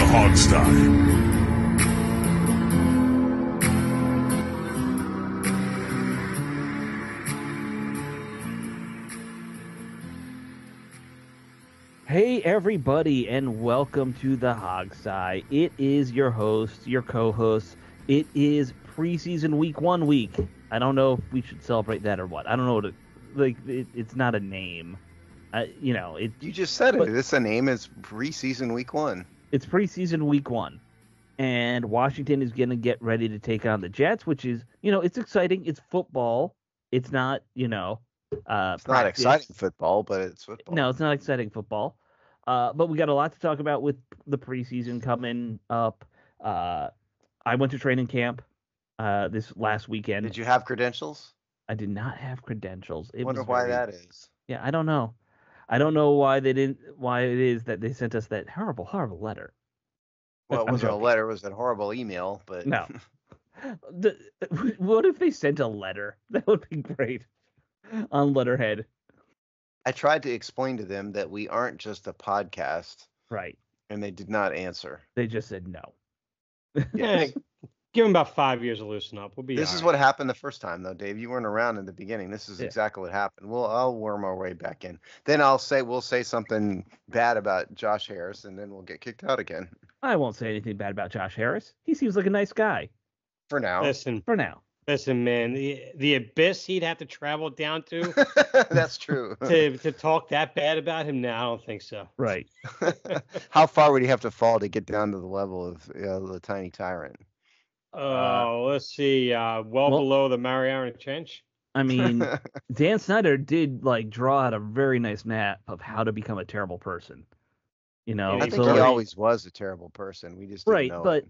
Hogsty. Hey everybody, and welcome to the Hogsty. It is your host, your co-host. It is preseason week 1 week. I don't know if we should celebrate that or what. I don't know what it's not a name. You just said it. It's a name. It's preseason week 1. It's preseason week 1. And Washington is going to get ready to take on the Jets, which is, it's exciting. It's football. It's not, it's not exciting football, but it's football. No, it's not exciting football. But we got a lot to talk about with the preseason coming up. I went to training camp this last weekend. Did you have credentials? I did not have credentials. I wonder why that is. Yeah, I don't know. I don't know why they didn't. Why it is that they sent us that horrible letter. Well, it wasn't a letter. It was a horrible email. But no. What if they sent a letter? That would be great. On letterhead. I tried to explain to them that we aren't just a podcast. Right. And they did not answer. They just said no. Yeah, give them about 5 years to loosen up. We'll be. This is what happened the first time, though, Dave. You weren't around in the beginning. This is exactly what happened. I'll worm our way back in. Then we'll say something bad about Josh Harris, and then we'll get kicked out again. I won't say anything bad about Josh Harris. He seems like a nice guy. For now. Listen, man, the abyss he'd have to travel down to. That's true. To talk that bad about him now, I don't think so. Right. How far would he have to fall to get down to the level of the tiny tyrant? Let's see. Well below the Mariana Trench. I mean, Dan Snyder did draw out a very nice map of how to become a terrible person. I think he always was a terrible person. We just didn't know it.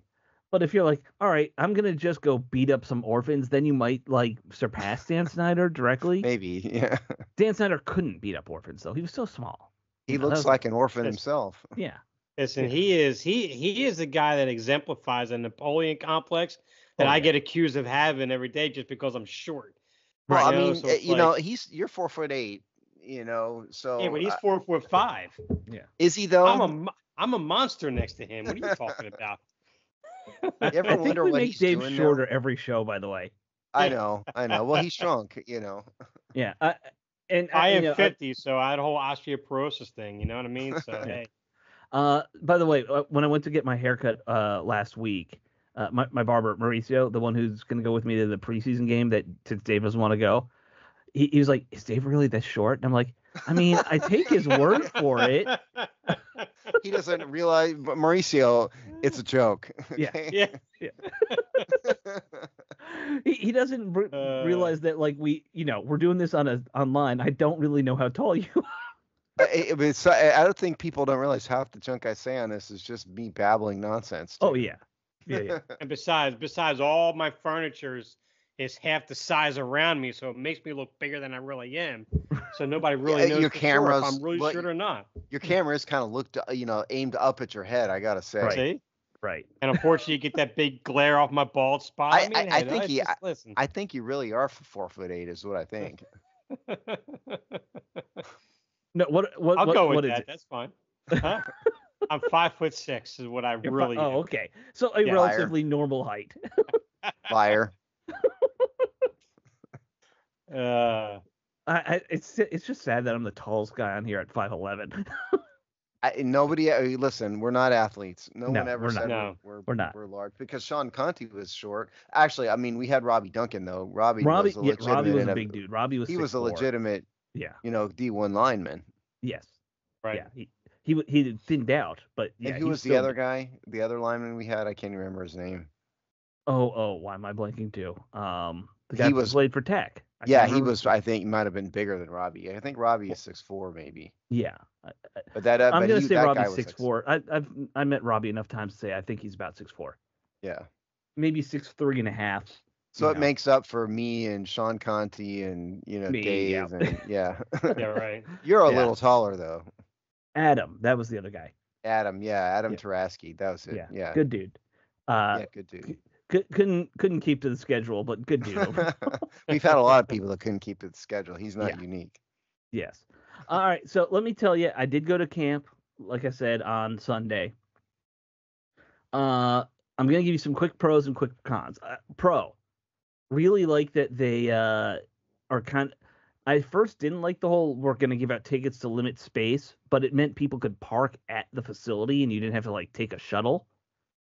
But if you're like, all right, I'm going to just go beat up some orphans, then you might, surpass Dan Snyder directly. Maybe, yeah. Dan Snyder couldn't beat up orphans, though. He was so small. He looks like an orphan himself. Yeah. Listen, he is the guy that exemplifies a Napoleon complex that I get accused of having every day just because I'm short. Well, I mean, you're 4'8", so. Yeah, but he's 4'5". Yeah. Is he, though? I'm a monster next to him. What are you talking about? You ever wonder what he's Dave doing shorter now? every show, by the way. I know. Well, he shrunk, Yeah. And I am 50, so I had a whole osteoporosis thing. You know what I mean? So hey. By the way, when I went to get my haircut last week, my barber Mauricio, the one who's going to go with me to the preseason game, that since Dave doesn't want to go, he was like, "Is Dave really that short?" And I'm like, "I mean, I take his word for it." He doesn't realize, but Mauricio, it's a joke. Okay? Yeah. He doesn't realize that we're doing this online. I don't really know how tall you are. I don't think people don't realize half the junk I say on this is just me babbling nonsense. Oh yeah. And besides, all my furniture is half the size around me, so it makes me look bigger than I really am. So nobody really knows your cameras, if I'm really short or not. Your camera is kind of aimed up at your head, I gotta say. Right. See? Right. And unfortunately, you get that big glare off my bald spot. I think you really are 4'8", is what I think. No, I'll go with what that. That's fine. Huh? I'm 5'6" is what I really am. Oh, okay. So a relatively normal height. Liar. It's just sad that I'm the tallest guy on here at 5'11". Listen, we're not athletes. No one ever said we're not. We're large, because Sean Conti was short. Actually, I mean, we had Robbie Duncan though. Robbie was a big dude. Robbie was. He was a legitimate. Yeah. D1 lineman. Yes. Right. Yeah. He thinned out, but yeah. And who was the other guy? The other lineman we had? I can't remember his name. Oh, why am I blanking too? The guy who played for Tech. He was. I think he might have been bigger than Robbie. I think Robbie is 6'4", maybe. Yeah. But that. I'm gonna say Robbie's 6'4". I met Robbie enough times to say I think he's about 6'4". Yeah. Maybe 6'3 and a half. So it makes up for me and Sean Conti and me, Dave and Yeah, right. You're a little taller though. Adam, that was the other guy. Adam Taraski, that was it. Yeah. Good dude. Good dude. Couldn't keep to the schedule, but good dude. We've had a lot of people that couldn't keep to the schedule. He's not unique. Yes. All right. So let me tell you, I did go to camp, like I said, on Sunday. I'm gonna give you some quick pros and quick cons. Pro, really like that they are kind. I first didn't like the whole we're gonna give out tickets to limit space, but it meant people could park at the facility and you didn't have to like take a shuttle.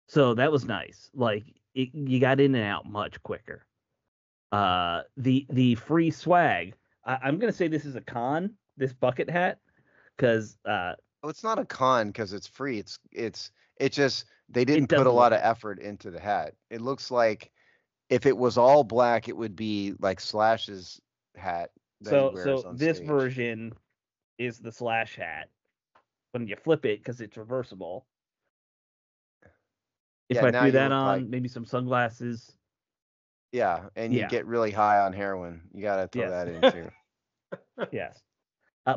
So that was nice. Like you got in and out much quicker. The free swag. I'm gonna say this is a con. This bucket hat, because Well, it's not a con because it's free. It's just they didn't put a doesn't lot look of effort into the hat. It looks like if it was all black, it would be like Slash's hat that he wears on this stage. version is the Slash hat. When you flip it, because it's reversible. If Yeah, I now threw you that look on, like maybe some sunglasses. yeah, and you Yeah. get really high on heroin. You gotta throw Yes. that in too. Yes.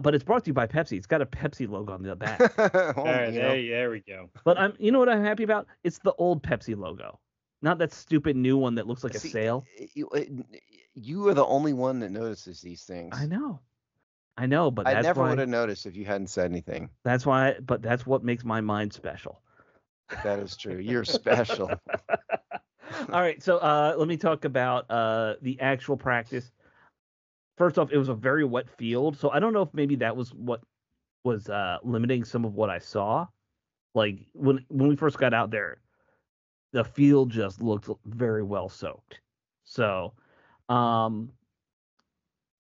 But it's brought to you by Pepsi. It's got a Pepsi logo on the back. Well, All right, you know, there we go. But you know what I'm happy about? It's the old Pepsi logo, not that stupid new one that looks like a see, sail. you are the only one that notices these things. I know, but I that's never why. would have noticed if you hadn't said anything. That's why. But that's what makes my mind special. That is true. You're special. All right, so let me talk about the actual practice. First off, it was a very wet field, so I don't know if maybe that was what was limiting some of what I saw. Like when we first got out there, the field just looked very well soaked. So,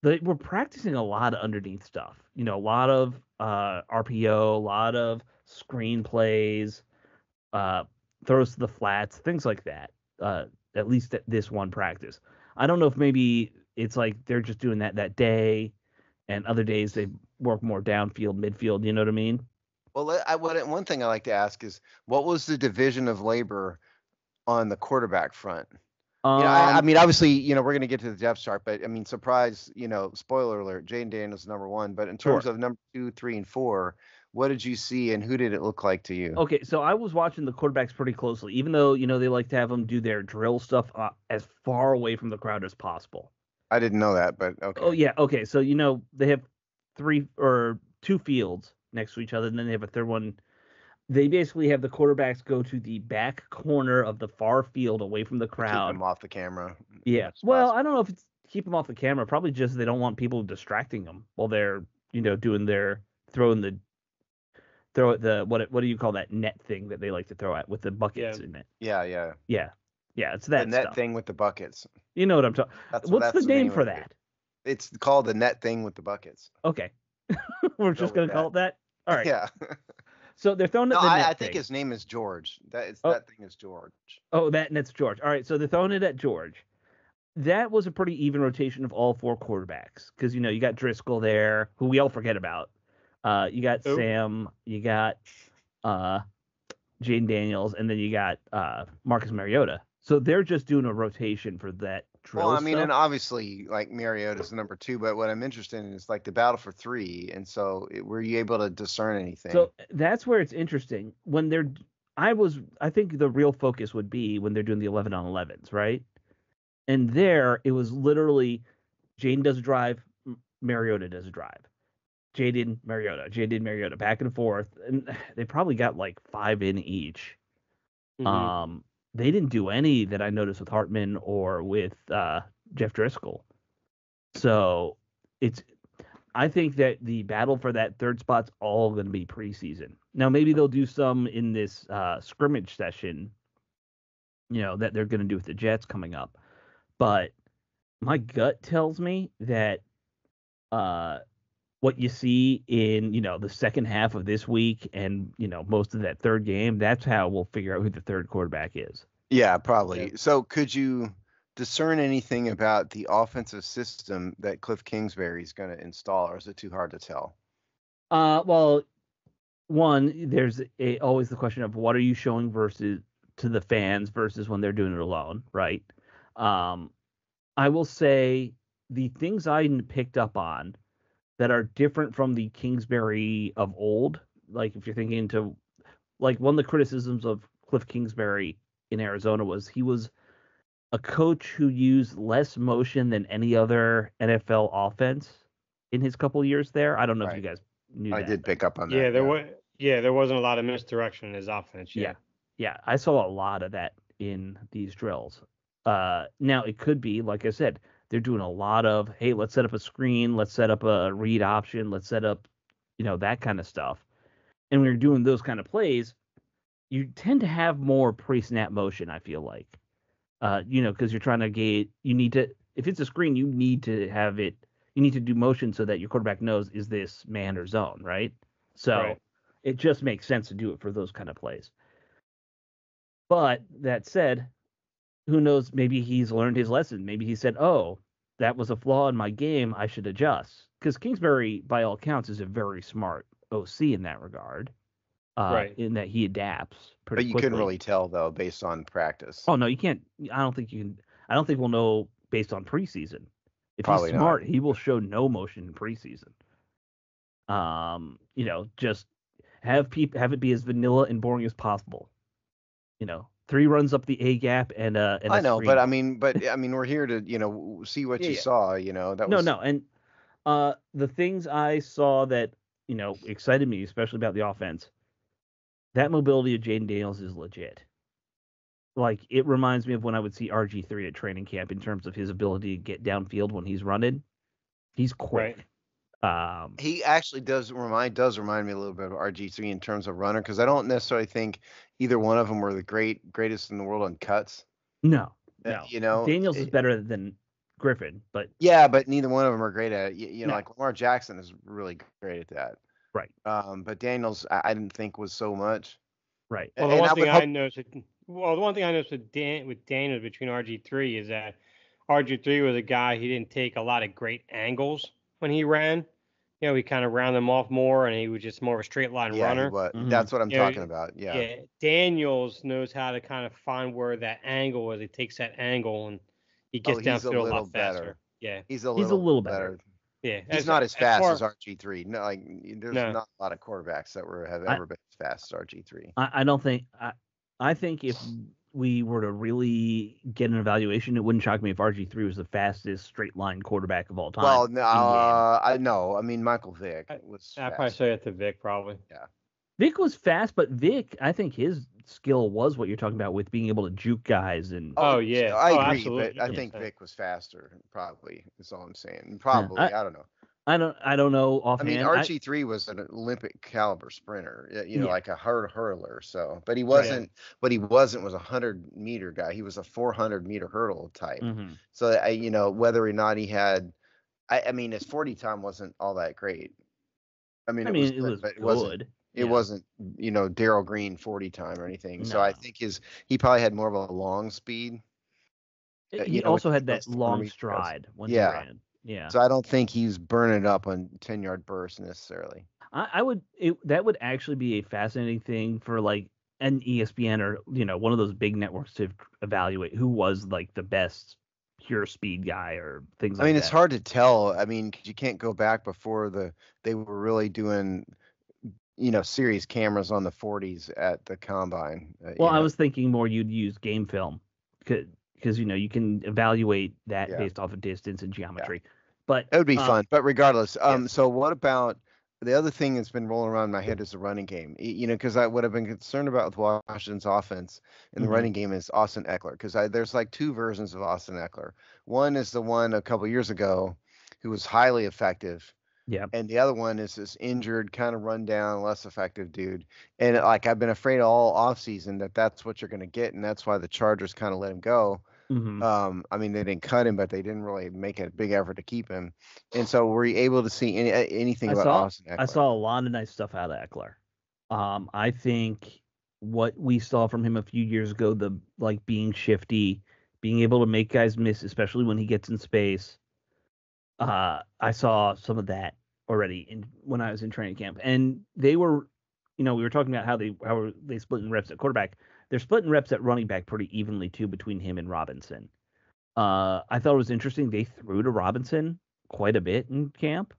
they were practicing a lot of underneath stuff. You know, a lot of RPO, a lot of screenplays, throws to the flats, things like that. At least at this one practice. I don't know if maybe it's like they're just doing that day, and other days they work more downfield, midfield. You know what I mean? Well, one thing I like to ask is, what was the division of labor on the quarterback front? I mean, obviously, we're going to get to the depth chart, but I mean, surprise, spoiler alert, Jayden Daniels number one. But in terms of number 2, 3, and 4, what did you see, and who did it look like to you? Okay, so I was watching the quarterbacks pretty closely, even though they like to have them do their drill stuff as far away from the crowd as possible. I didn't know that, but okay. Oh yeah, okay. So they have 3 or 2 fields next to each other, and then they have a third one. They basically have the quarterbacks go to the back corner of the far field away from the crowd. Keep them off the camera. Yeah. Well, I don't know if it's keep them off the camera. Probably just they don't want people distracting them while they're doing their throw at the what do you call that net thing that they like to throw at with the buckets in it? Yeah. It's that the net stuff. thing with the buckets. You know what I'm talking. What's the name for that? It's called the net thing with the buckets. Okay, we're just gonna call it that. All right. Yeah. So they're throwing it. I think his name is George. That thing is George. Oh, that's George. All right, so they're throwing it at George. That was a pretty even rotation of all 4 quarterbacks because you got Driscoll there, who we all forget about. You got Sam, you got Jayden Daniels, and then you got Marcus Mariota. So they're just doing a rotation for that drill. Well, I mean, stuff. and obviously, like Mariota's number 2, but what I'm interested in is like the battle for 3. And so, were you able to discern anything? So that's where it's interesting. When I think the real focus would be when they're doing the 11 on 11s, right? And there, it was literally Jayden does a drive, Mariota does a drive. Jayden, Mariota, back and forth. And they probably got like 5 in each. Mm-hmm. They didn't do any that I noticed with Hartman or with Jeff Driscoll. So I think that the battle for that third spot's all going to be preseason. Now, maybe they'll do some in this scrimmage session, that they're going to do with the Jets coming up. But my gut tells me that what you see in, the second half of this week and, most of that third game, that's how we'll figure out who the third quarterback is. Yeah, probably. Yeah. So could you discern anything about the offensive system that Cliff Kingsbury is going to install, or is it too hard to tell? Well, one, there's always the question of what are you showing versus to the fans versus when they're doing it alone, right? I will say the things I picked up on that are different from the Kingsbury of old, like if you're thinking to, like one of the criticisms of Cliff Kingsbury in Arizona was he was a coach who used less motion than any other NFL offense in his couple years there. I don't know if you guys knew that. I did pick up on that. There wasn't a lot of misdirection in his offense. Yeah. Yeah, I saw a lot of that in these drills. Now it could be, like I said, they're doing a lot of, hey, let's set up a screen, let's set up a read option, let's set up, that kind of stuff. And when you're doing those kind of plays, you tend to have more pre-snap motion, I feel like. Because you're trying to if it's a screen, you need to do motion so that your quarterback knows, is this man or zone, right? So Right. it just makes sense to do it for those kind of plays. But that said, who knows? Maybe he's learned his lesson. Maybe he said, "Oh, that was a flaw in my game. I should adjust." Because Kingsbury, by all accounts, is a very smart OC in that regard. Right. In that he adapts pretty But you quickly. couldn't really tell though based on practice. Oh no, you can't. I don't think you can. I don't think we'll know based on preseason. If Probably he's smart, not. he will show no motion in preseason. Just have it be as vanilla and boring as possible. 3 runs up the A gap and I a know, screen. but I mean, we're here to see what you saw. That was No, and the things I saw that excited me, especially about the offense, that mobility of Jaden Daniels is legit. Like, it reminds me of when I would see RG3 at training camp in terms of his ability to get downfield when he's running. He's quick. He actually does remind me a little bit of RG3 in terms of runner, because I don't necessarily think either one of them were the greatest in the world on cuts. No. Daniels is better than Griffin, but yeah, but neither one of them are great at it. No. Like Lamar Jackson is really great at that. Right. But Daniels, I didn't think was so much. Right. Well, the one thing I noticed with Daniels between RG3 is that RG3 was a guy, he didn't take a lot of great angles when he ran. He kind of rounded them off more, and he was just more of a straight line runner. Mm-hmm. That's what I'm talking about. Yeah. Yeah. Daniels knows how to kind of find where that angle is. He takes that angle and he gets downfield a lot faster. Better. Yeah. He's a little better. Yeah. He's not as fast as RG3. No, there's not a lot of quarterbacks that have ever been as fast as RG3. I don't think. I think if we were to really get an evaluation, it wouldn't shock me if RG3 was the fastest straight line quarterback of all time. Well, no, I know. I mean, Michael Vick was. I'd probably say it to Vic, probably. Yeah. Vic was fast, but Vic, I think his skill was what you're talking about with being able to juke guys and. Oh yeah, I agree, absolutely. But I think Vic was faster. Probably is all I'm saying. Probably, I don't know. I don't know offhand. I mean, RG3 was an Olympic caliber sprinter, like a hurdler. So, but he wasn't. What he wasn't was a 100-meter guy. He was a 400-meter hurdle type. Mm-hmm. So, whether or not he had, I mean, his 40 time wasn't all that great. I mean, it was good. It wasn't, Darryl Green 40 time or anything. No. So I think he probably had more of a long speed. He also had that long stride when he ran. Yeah. So I don't think he's burning up on 10-yard bursts necessarily. That would actually be a fascinating thing for like an ESPN or one of those big networks to evaluate who was like the best pure speed guy or things like that. I mean, it's hard to tell. I mean, 'cause you can't go back before they were really doing serious cameras on the 40s at the combine. Well, I was thinking more you'd use game film because you can evaluate that based off of distance and geometry. Yeah. But it would be fun. But regardless, so what about the other thing that's been rolling around in my head is the running game? Because what I've been concerned about with Washington's offense in the running game is Austin Ekeler. Because there's like 2 versions of Austin Ekeler. One is the one a couple years ago who was highly effective. Yeah. And the other one is this injured, kind of run down, less effective dude. And I've been afraid all offseason that's what you're going to get, and that's why the Chargers kind of let him go. Mm-hmm. I mean, they didn't cut him, but they didn't really make a big effort to keep him. And so, were you able to see anything about Austin Ekeler? I saw a lot of nice stuff out of Ekeler. I think what we saw from him a few years ago, the being shifty, being able to make guys miss, especially when he gets in space. I saw some of that already when I was in training camp, and they were, we were talking about how they split in reps at quarterback. They're splitting reps at running back pretty evenly too between him and Robinson. I thought it was interesting. They threw to Robinson quite a bit in camp.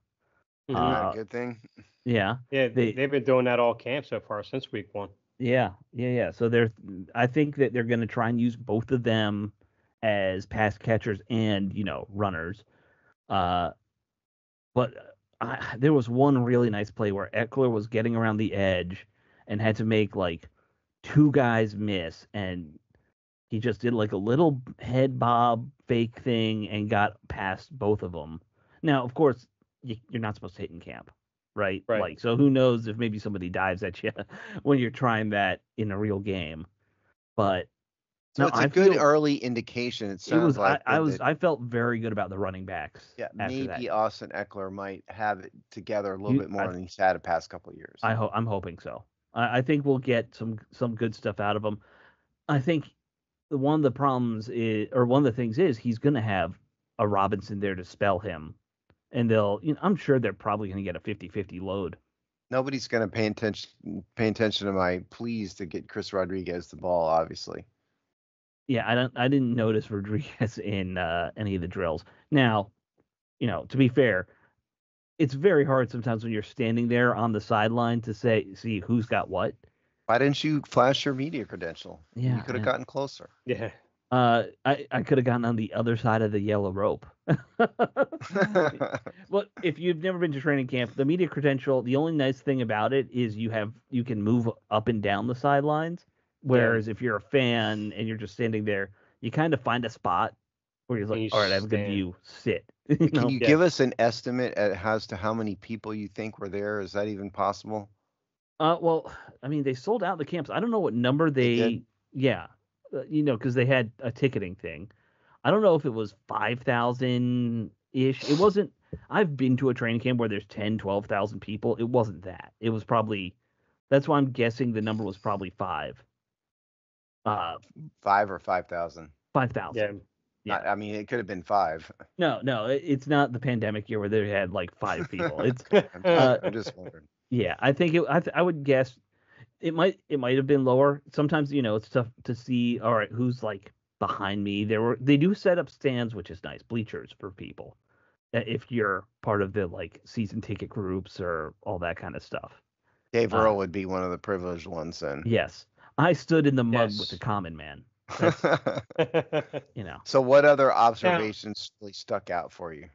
A good thing. Yeah. Yeah, they've been doing that all camp so far since week 1. Yeah. So I think that they're going to try and use both of them as pass catchers and runners. But there was one really nice play where Ekeler was getting around the edge and had to make two guys miss, and he just did like a little head bob fake thing and got past both of them. Now, of course, you're not supposed to hit in camp, right? Right. Like, so who knows if maybe somebody dives at you when you're trying that in a real game. But so no, it's a good early indication. It sounds like I felt very good about the running backs. Yeah, after maybe that. Austin Eckler might have it together a little bit more than he's had the past couple of years. I'm hoping so. I think we'll get some good stuff out of him. I think one of the problems is, or one of the things is, he's going to have a Robinson there to spell him, and I'm sure they're probably going to get a 50-50 load. Nobody's going to pay attention to my pleas to get Chris Rodriguez the ball, obviously. Yeah, I didn't notice Rodriguez in any of the drills. Now, to be fair, it's very hard sometimes when you're standing there on the sideline to see who's got what. Why didn't you flash your media credential? Yeah, you could have gotten closer. Yeah. I could have gotten on the other side of the yellow rope. Well, if you've never been to training camp, the media credential, the only nice thing about it is you can move up and down the sidelines. Whereas if you're a fan and you're just standing there, you kind of find a spot where you're like, all right, I have a good view, sit. Can you give us an estimate as to how many people you think were there? Is that even possible? Well, I mean, they sold out the camps. I don't know what number they yeah, because they had a ticketing thing. I don't know if it was 5,000-ish. It wasn't. I've been to a training camp where there's 10, 12,000 people. It wasn't that. It was probably. That's why I'm guessing the number was probably 5. 5 or 5,000. 5,000. Yeah. I mean, it could have been 5. No, it's not the pandemic year where they had like 5 people. It's. I'm just wondering. Yeah, I think I would guess it might have been lower. Sometimes it's tough to see. All right, who's like behind me? They do set up stands, which is nice, bleachers for people if you're part of the like season ticket groups or all that kind of stuff. Dave Earl would be one of the privileged ones then. Yes, I stood in the mud with the common man. So what other observations really stuck out for you?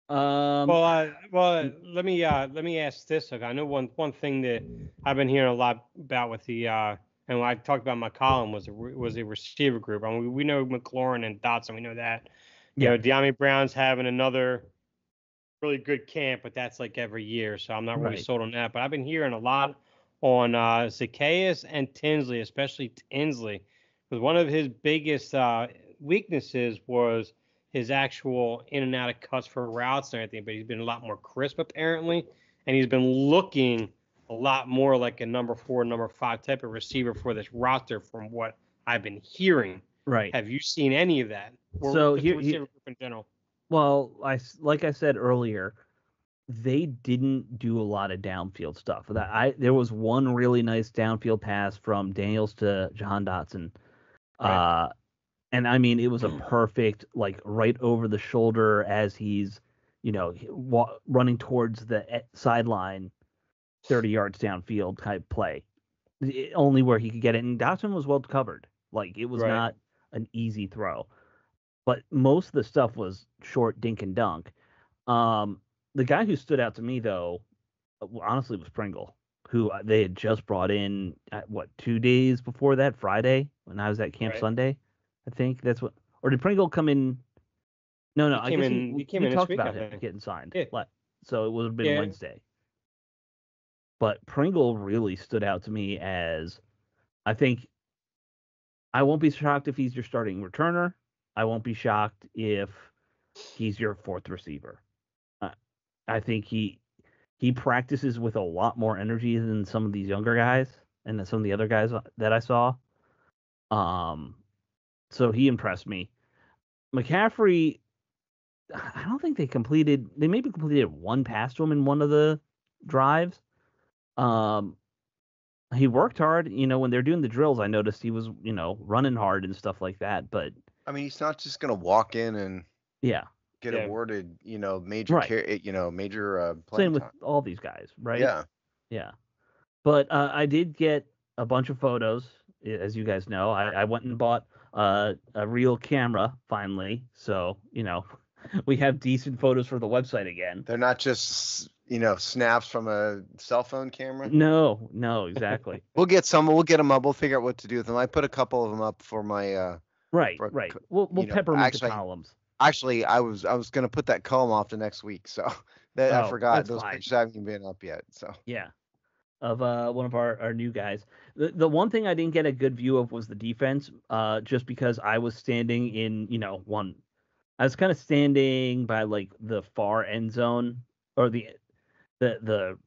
Well, let me ask this. Like, I know one thing that I've been hearing a lot about with the and when I talked about my column was a receiver group. I mean, we know McLaurin and Dotson. We know that. De'Ami Brown's having another really good camp, but that's like every year, so I'm not really sold on that. But I've been hearing a lot on Zaccheaus and Tinsley, especially Tinsley, because one of his biggest weaknesses was his actual in and out of cuts for routes and everything, but he's been a lot more crisp apparently, and he's been looking a lot more like a number 4, number 5 type of receiver for this roster from what I've been hearing. Right. Have you seen any of that? So receiver group in general. Well, like I said earlier, they didn't do a lot of downfield stuff. There was one really nice downfield pass from Daniels to Jahan Dotson. Right. And I mean, it was a perfect, like, right over the shoulder as he's, running towards the sideline, 30 yards downfield type play. Only where he could get it. And Dotson was well covered. Like, it was not an easy throw. But most of the stuff was short dink and dunk. The guy who stood out to me, though, honestly, was Pringle, who they had just brought in, 2 days before that, Friday, when I was at Camp Sunday. I think that's what. Or did Pringle come in? No. I guess we talked about him getting signed. Yeah. So it would have been Wednesday. But Pringle really stood out to me as, I think, I won't be shocked if he's your starting returner. I won't be shocked if he's your 4th receiver. I think he practices with a lot more energy than some of these younger guys and some of the other guys that I saw. So he impressed me. McCaffrey, I don't think they maybe completed one pass to him in one of the drives. He worked hard, when they're doing the drills. I noticed he was, running hard and stuff like that. But I mean, he's not just going to walk in and get awarded, major major playing same with time. all these guys, right? Yeah. But I did get a bunch of photos, as you guys know. I went and bought a real camera finally, so we have decent photos for the website again. They're not just snaps from a cell phone camera. No, exactly. We'll get some. We'll get them up. We'll figure out what to do with them. I put a couple of them up for my. Right. We'll pepper them into columns. Actually, I was gonna put that column off to next week, so I forgot those pictures haven't even been up yet. So yeah, of one of our new guys. The one thing I didn't get a good view of was the defense, just because I was standing in I was kind of standing by like the far end zone or the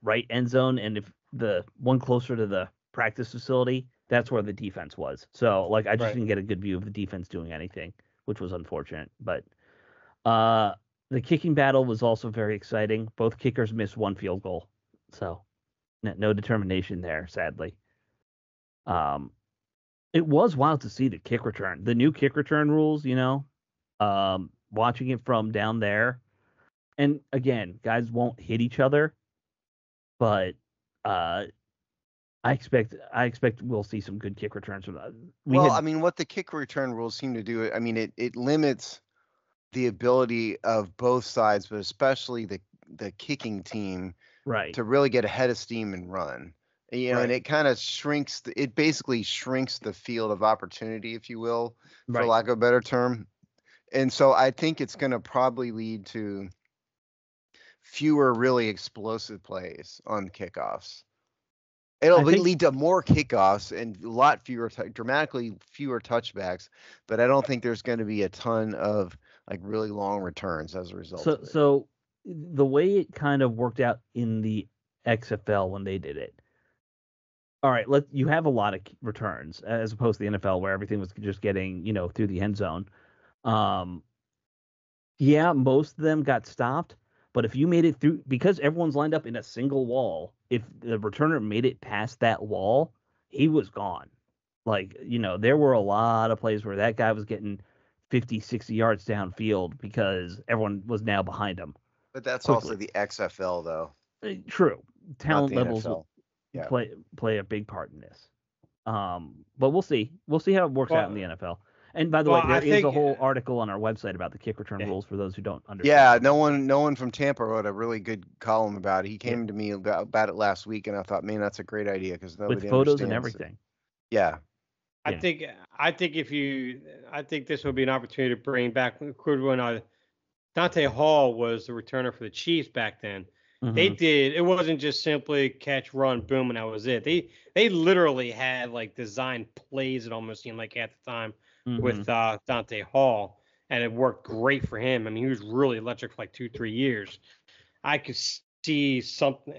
right end zone, and if the one closer to the practice facility, that's where the defense was. So like I just didn't get a good view of the defense doing anything, which was unfortunate. But the kicking battle was also very exciting. Both kickers missed one field goal, so no determination there, sadly. It was wild to see the kick return, the new kick return rules. Watching it from down there, and again, guys won't hit each other, but I expect we'll see some good kick returns. What the kick return rules seem to do, it limits the ability of both sides, but especially the kicking team, to really get ahead of steam and run. And it kind of basically shrinks the field of opportunity, if you will, for lack of a better term. And so I think it's going to probably lead to fewer really explosive plays on kickoffs. It'll lead to more kickoffs and a lot fewer, dramatically fewer touchbacks, but I don't think there's going to be a ton of like really long returns as a result. So the way it kind of worked out in the XFL when they did it. All right, you have a lot of returns as opposed to the NFL where everything was just getting, through the end zone. Most of them got stopped, but if you made it through, because everyone's lined up in a single wall, if the returner made it past that wall, he was gone. Like, there were a lot of plays where that guy was getting 50, 60 yards downfield because everyone was now behind him. But that's quickly. Also the XFL, though. True. Talent levels play a big part in this. But we'll see. We'll see how it works out in the NFL. And by the way, there is a whole article on our website about the kick return rules for those who don't understand. Yeah, no one from Tampa wrote a really good column about it. He came to me about it last week, and I thought, man, that's a great idea because nobody with photos and everything. It. Yeah. I think this would be an opportunity to bring back Dante Hall was the returner for the Chiefs back then. Mm-hmm. It wasn't just simply catch, run, boom, and that was it. They literally had like designed plays, it almost seemed like at the time, with Dante Hall, and it worked great for him. I mean, he was really electric for like 2-3 years. I could see something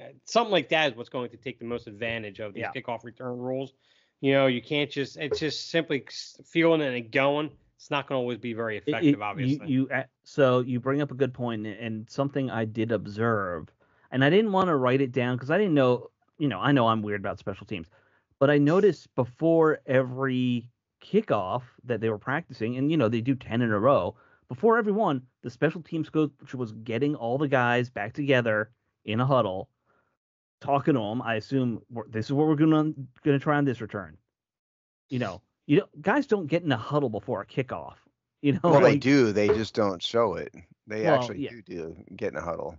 like that is what's going to take the most advantage of these kickoff return rules. You can't it's just simply feeling it and going. It's not going to always be very effective, obviously. So you bring up a good point, and something I did observe, and I didn't want to write it down because I didn't know, I know I'm weird about special teams, but I noticed before every kickoff that they were practicing, and they do 10 in a row, before every one, the special teams coach was getting all the guys back together in a huddle, talking to them. I assume this is what we're gonna try on this return. Guys don't get in a huddle before a kickoff. Well, they do. They just don't show it. They actually do get in a huddle.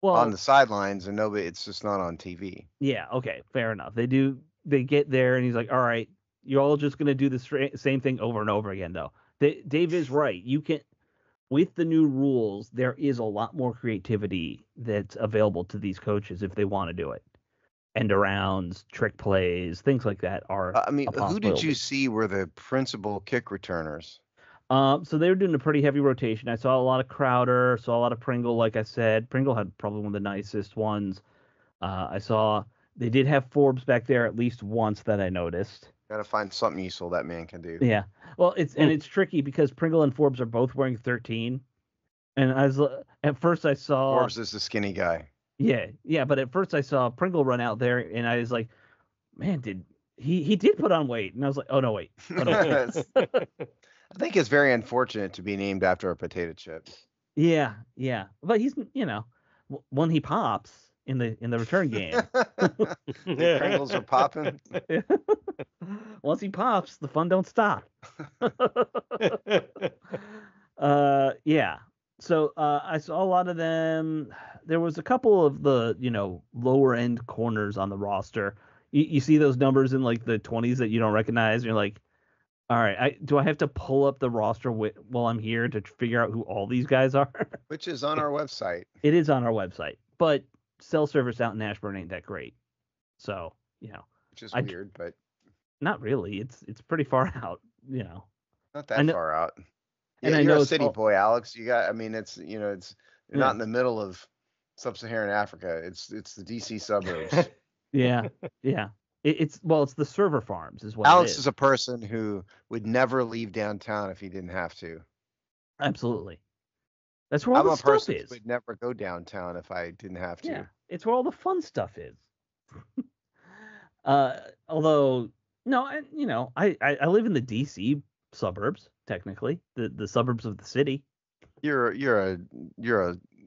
Well, on the sidelines, and it's just not on TV. Yeah. Okay. Fair enough. They do. They get there, and he's like, "All right, you're all just gonna do the same thing over and over again." Though Dave is right. You can, with the new rules, there is a lot more creativity that's available to these coaches if they want to do it. End arounds, trick plays, things like that are. Who did you see were the principal kick returners? So they were doing a pretty heavy rotation. I saw a lot of Crowder, saw a lot of Pringle. Like I said, Pringle had probably one of the nicest ones. I saw they did have Forbes back there at least once that I noticed. Got to find something useful that man can do. Yeah. Well, it's tricky because Pringle and Forbes are both wearing 13, and at first I saw Forbes is the skinny guy. Yeah, but at first I saw Pringle run out there, and I was like, man, he did put on weight, and I was like, oh no, wait. I think it's very unfortunate to be named after a potato chip. Yeah, but he's when he pops in the return game, the Pringles are popping. Once he pops, the fun don't stop. Yeah. So I saw a lot of them. There was a couple of the lower end corners on the roster. You see those numbers in like the 20s that you don't recognize. And you're like, all right, do I have to pull up the roster while I'm here to figure out who all these guys are? Which is on our website. It is on our website, but cell service out in Ashburn ain't that great. So which is weird, but not really. It's pretty far out. Not that far out. And yeah, I you're know a city boy, Alex. You got. I mean, it's you're not in the middle of sub-Saharan Africa. It's the DC suburbs. Yeah. It's the server farms is what Alex it is a person who would never leave downtown if he didn't have to. Absolutely. That's where all the stuff is. Who would never go downtown if I didn't have to. Yeah, it's where all the fun stuff is. Although no, I live in the DC suburbs technically, the suburbs of the city. You're a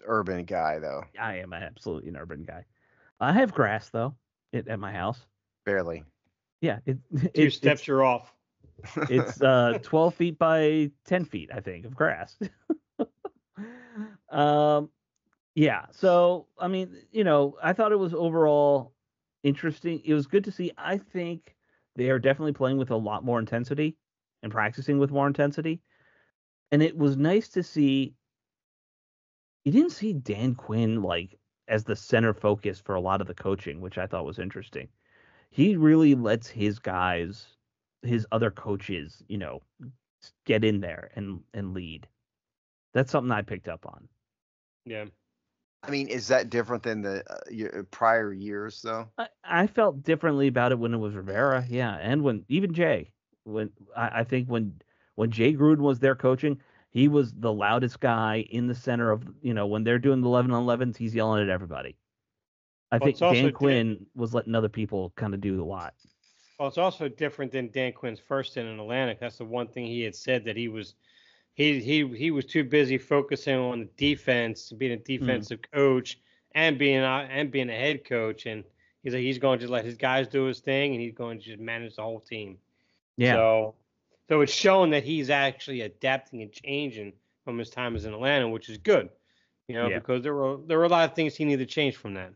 urban guy though. I am absolutely an urban guy. I have grass though at my house. Barely. Yeah, 2 steps you're off. It's 12 feet by 10 feet, I think, of grass. Yeah. So I mean, I thought it was overall interesting. It was good to see. I think they are definitely playing with a lot more intensity and practicing with more intensity. And it was nice to see. You didn't see Dan Quinn like as the center focus for a lot of the coaching, which I thought was interesting. He really lets his guys, his other coaches, get in there and lead. That's something I picked up on. Yeah. I mean, is that different than the prior years, though? I felt differently about it when it was Rivera, yeah, and when even Jay. I think when Jay Gruden was there coaching, he was the loudest guy in the center of when they're doing the 11-on-11s, he's yelling at everybody. I think Dan Quinn was letting other people kind of do a lot. Well, it's also different than Dan Quinn's first stint in Atlantic. That's the one thing he had said, that he was too busy focusing on the defense, being a defensive coach, and being a head coach. And he's like, he's going to just let his guys do his thing, and he's going to just manage the whole team. Yeah. So it's shown that he's actually adapting and changing from his time as in Atlanta, which is good, because there were a lot of things he needed to change from that.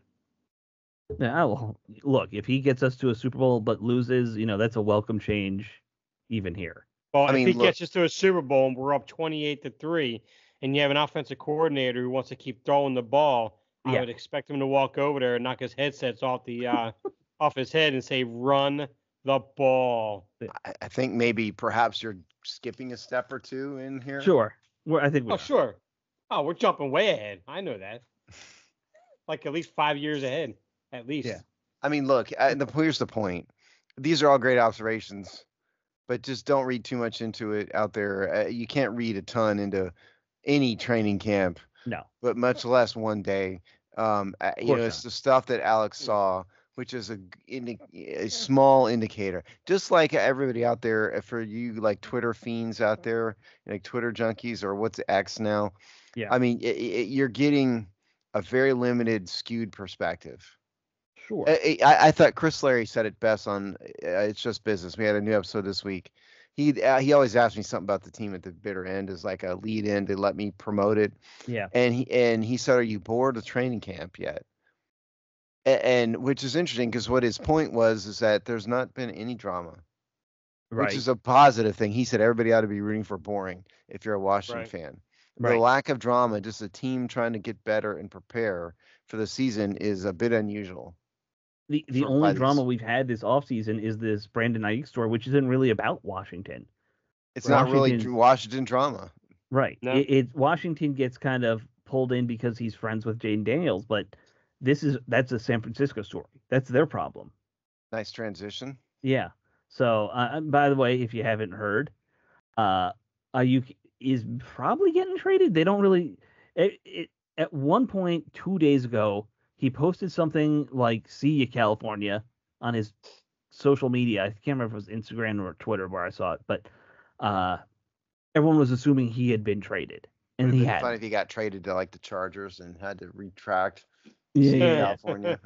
Yeah, well, look, if he gets us to a Super Bowl but loses, that's a welcome change even here. Well, if he gets us to a Super Bowl and we're up 28-3, and you have an offensive coordinator who wants to keep throwing the ball, I would expect him to walk over there and knock his headsets off off his head and say, "Run the ball." I think perhaps you're skipping a step or two in here. Sure. I think we are. Sure. Oh, we're jumping way ahead. I know that. Like at least 5 years ahead, at least. Yeah. I mean, look, here's the point. These are all great observations, but just don't read too much into it out there. You can't read a ton into any training camp. No. But much less one day. It's the stuff that Alex saw, which is a small indicator. Just like everybody out there, for you like Twitter fiends out there, like Twitter junkies, or what's X now. Yeah. I mean, you're getting a very limited, skewed perspective. Sure. I thought Chris Larry said it best on It's Just Business. We had a new episode this week. He always asks me something about the team at the bitter end as like a lead in to let me promote it. Yeah. And he said, "Are you bored of training camp yet?" And which is interesting, because what his point was is that there's not been any drama, which is a positive thing. He said everybody ought to be rooting for boring if you're a Washington fan. The lack of drama, just a team trying to get better and prepare for the season, is a bit unusual. The only drama we've had this offseason is this Brandon Ayuk story, which isn't really about Washington. It's not really Washington drama. Right. No. Washington gets kind of pulled in because he's friends with Jaden Daniels, but that's a San Francisco story. That's their problem. Nice transition. Yeah. So, by the way, if you haven't heard, Ayuk is probably getting traded. They don't really. At one point 2 days ago, he posted something like "See ya, California" on his social media. I can't remember if it was Instagram or Twitter where I saw it, but everyone was assuming he had been traded, and he had. Funny if he got traded to like the Chargers and had to retract. California.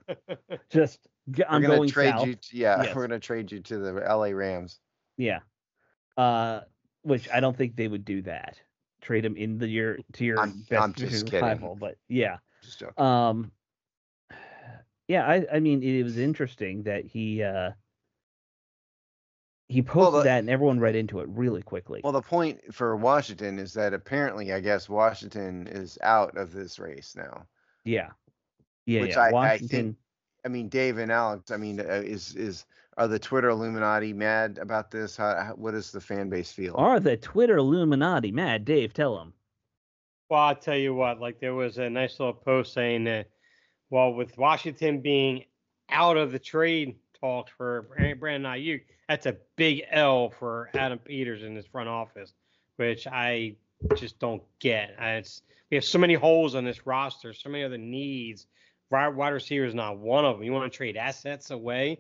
Just I'm going trade south. You. Yes. We're gonna trade you to the LA Rams. Yeah. Which I don't think they would do that. trade him in your I'm best just rival. kidding. But yeah, Just joking. Yeah, I mean, it was interesting that he posted Well, that and everyone read into it really quickly. Well, the point for Washington is that apparently, I guess Washington is out of this race now. Yeah. Which Yeah. I think, Washington. I mean, Dave and Alex, I mean, are the Twitter Illuminati mad about this? What does the fan base feel? Are the Twitter Illuminati mad? Dave, tell them. Well, I'll tell you what, like there was a nice little post saying that, well, with Washington being out of the trade talks for Brandon Ayuk, that's a big L for Adam Peters in his front office, which I just don't get. We have so many holes on this roster, so many other needs. Wide receiver is not one of them. You want to trade assets away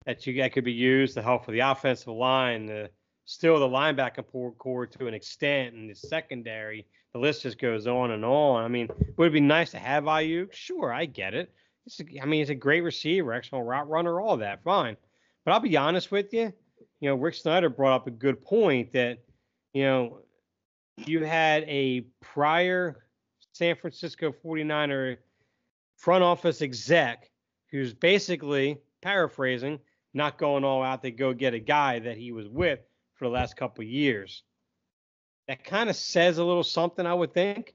that could be used to help for the offensive line, still the linebacker core to an extent, and the secondary. The list just goes on and on. I mean, would it be nice to have Ayuk? Sure, I get it. He's a great receiver, excellent route runner, all that, fine. But I'll be honest with you. Rick Snyder brought up a good point that, you had a prior San Francisco 49er front office exec who's basically, paraphrasing, not going all out to go get a guy that he was with for the last couple of years. That kind of says a little something, I would think.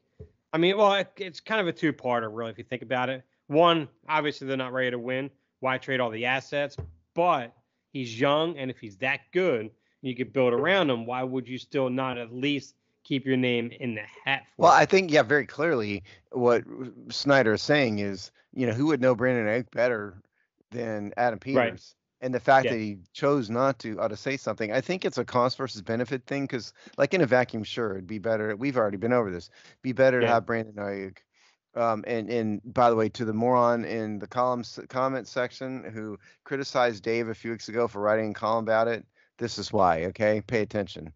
I mean, well, it's kind of a two-parter, really, if you think about it. One, obviously they're not ready to win. Why trade all the assets? But he's young, and if he's that good, and you could build around him, why would you still not at least keep your name in the hat for Well, him? I think, yeah, very clearly what Snyder is saying is, who would know Brandon Ayuk better than Adam Peters? Right. And the fact that he chose not to ought to say something. I think it's a cost versus benefit thing because, like in a vacuum, sure, it'd be better. We've already been over this. Be better to have Brandon Ayuk. And by the way, to the moron in the comment section who criticized Dave a few weeks ago for writing a column about it, this is why. Okay, pay attention.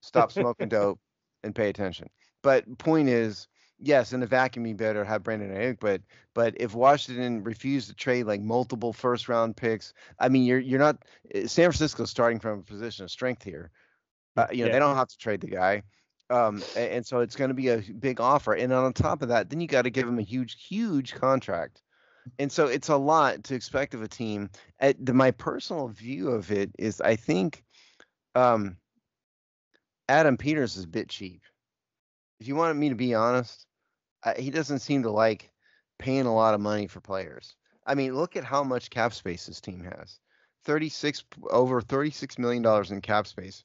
Stop smoking dope and pay attention. But point is, yes, in a vacuum, you better have Brandon Ayuk. But if Washington refused to trade like multiple first round picks, I mean, you're not San Francisco's starting from a position of strength here. They don't have to trade the guy. And so it's going to be a big offer. And on top of that, then you got to give him a huge contract. And so it's a lot to expect of a team. My personal view of it is I think Adam Peters is a bit cheap. If you wanted me to be honest, he doesn't seem to like paying a lot of money for players. I mean, look at how much cap space this team has. Over $36 million in cap space.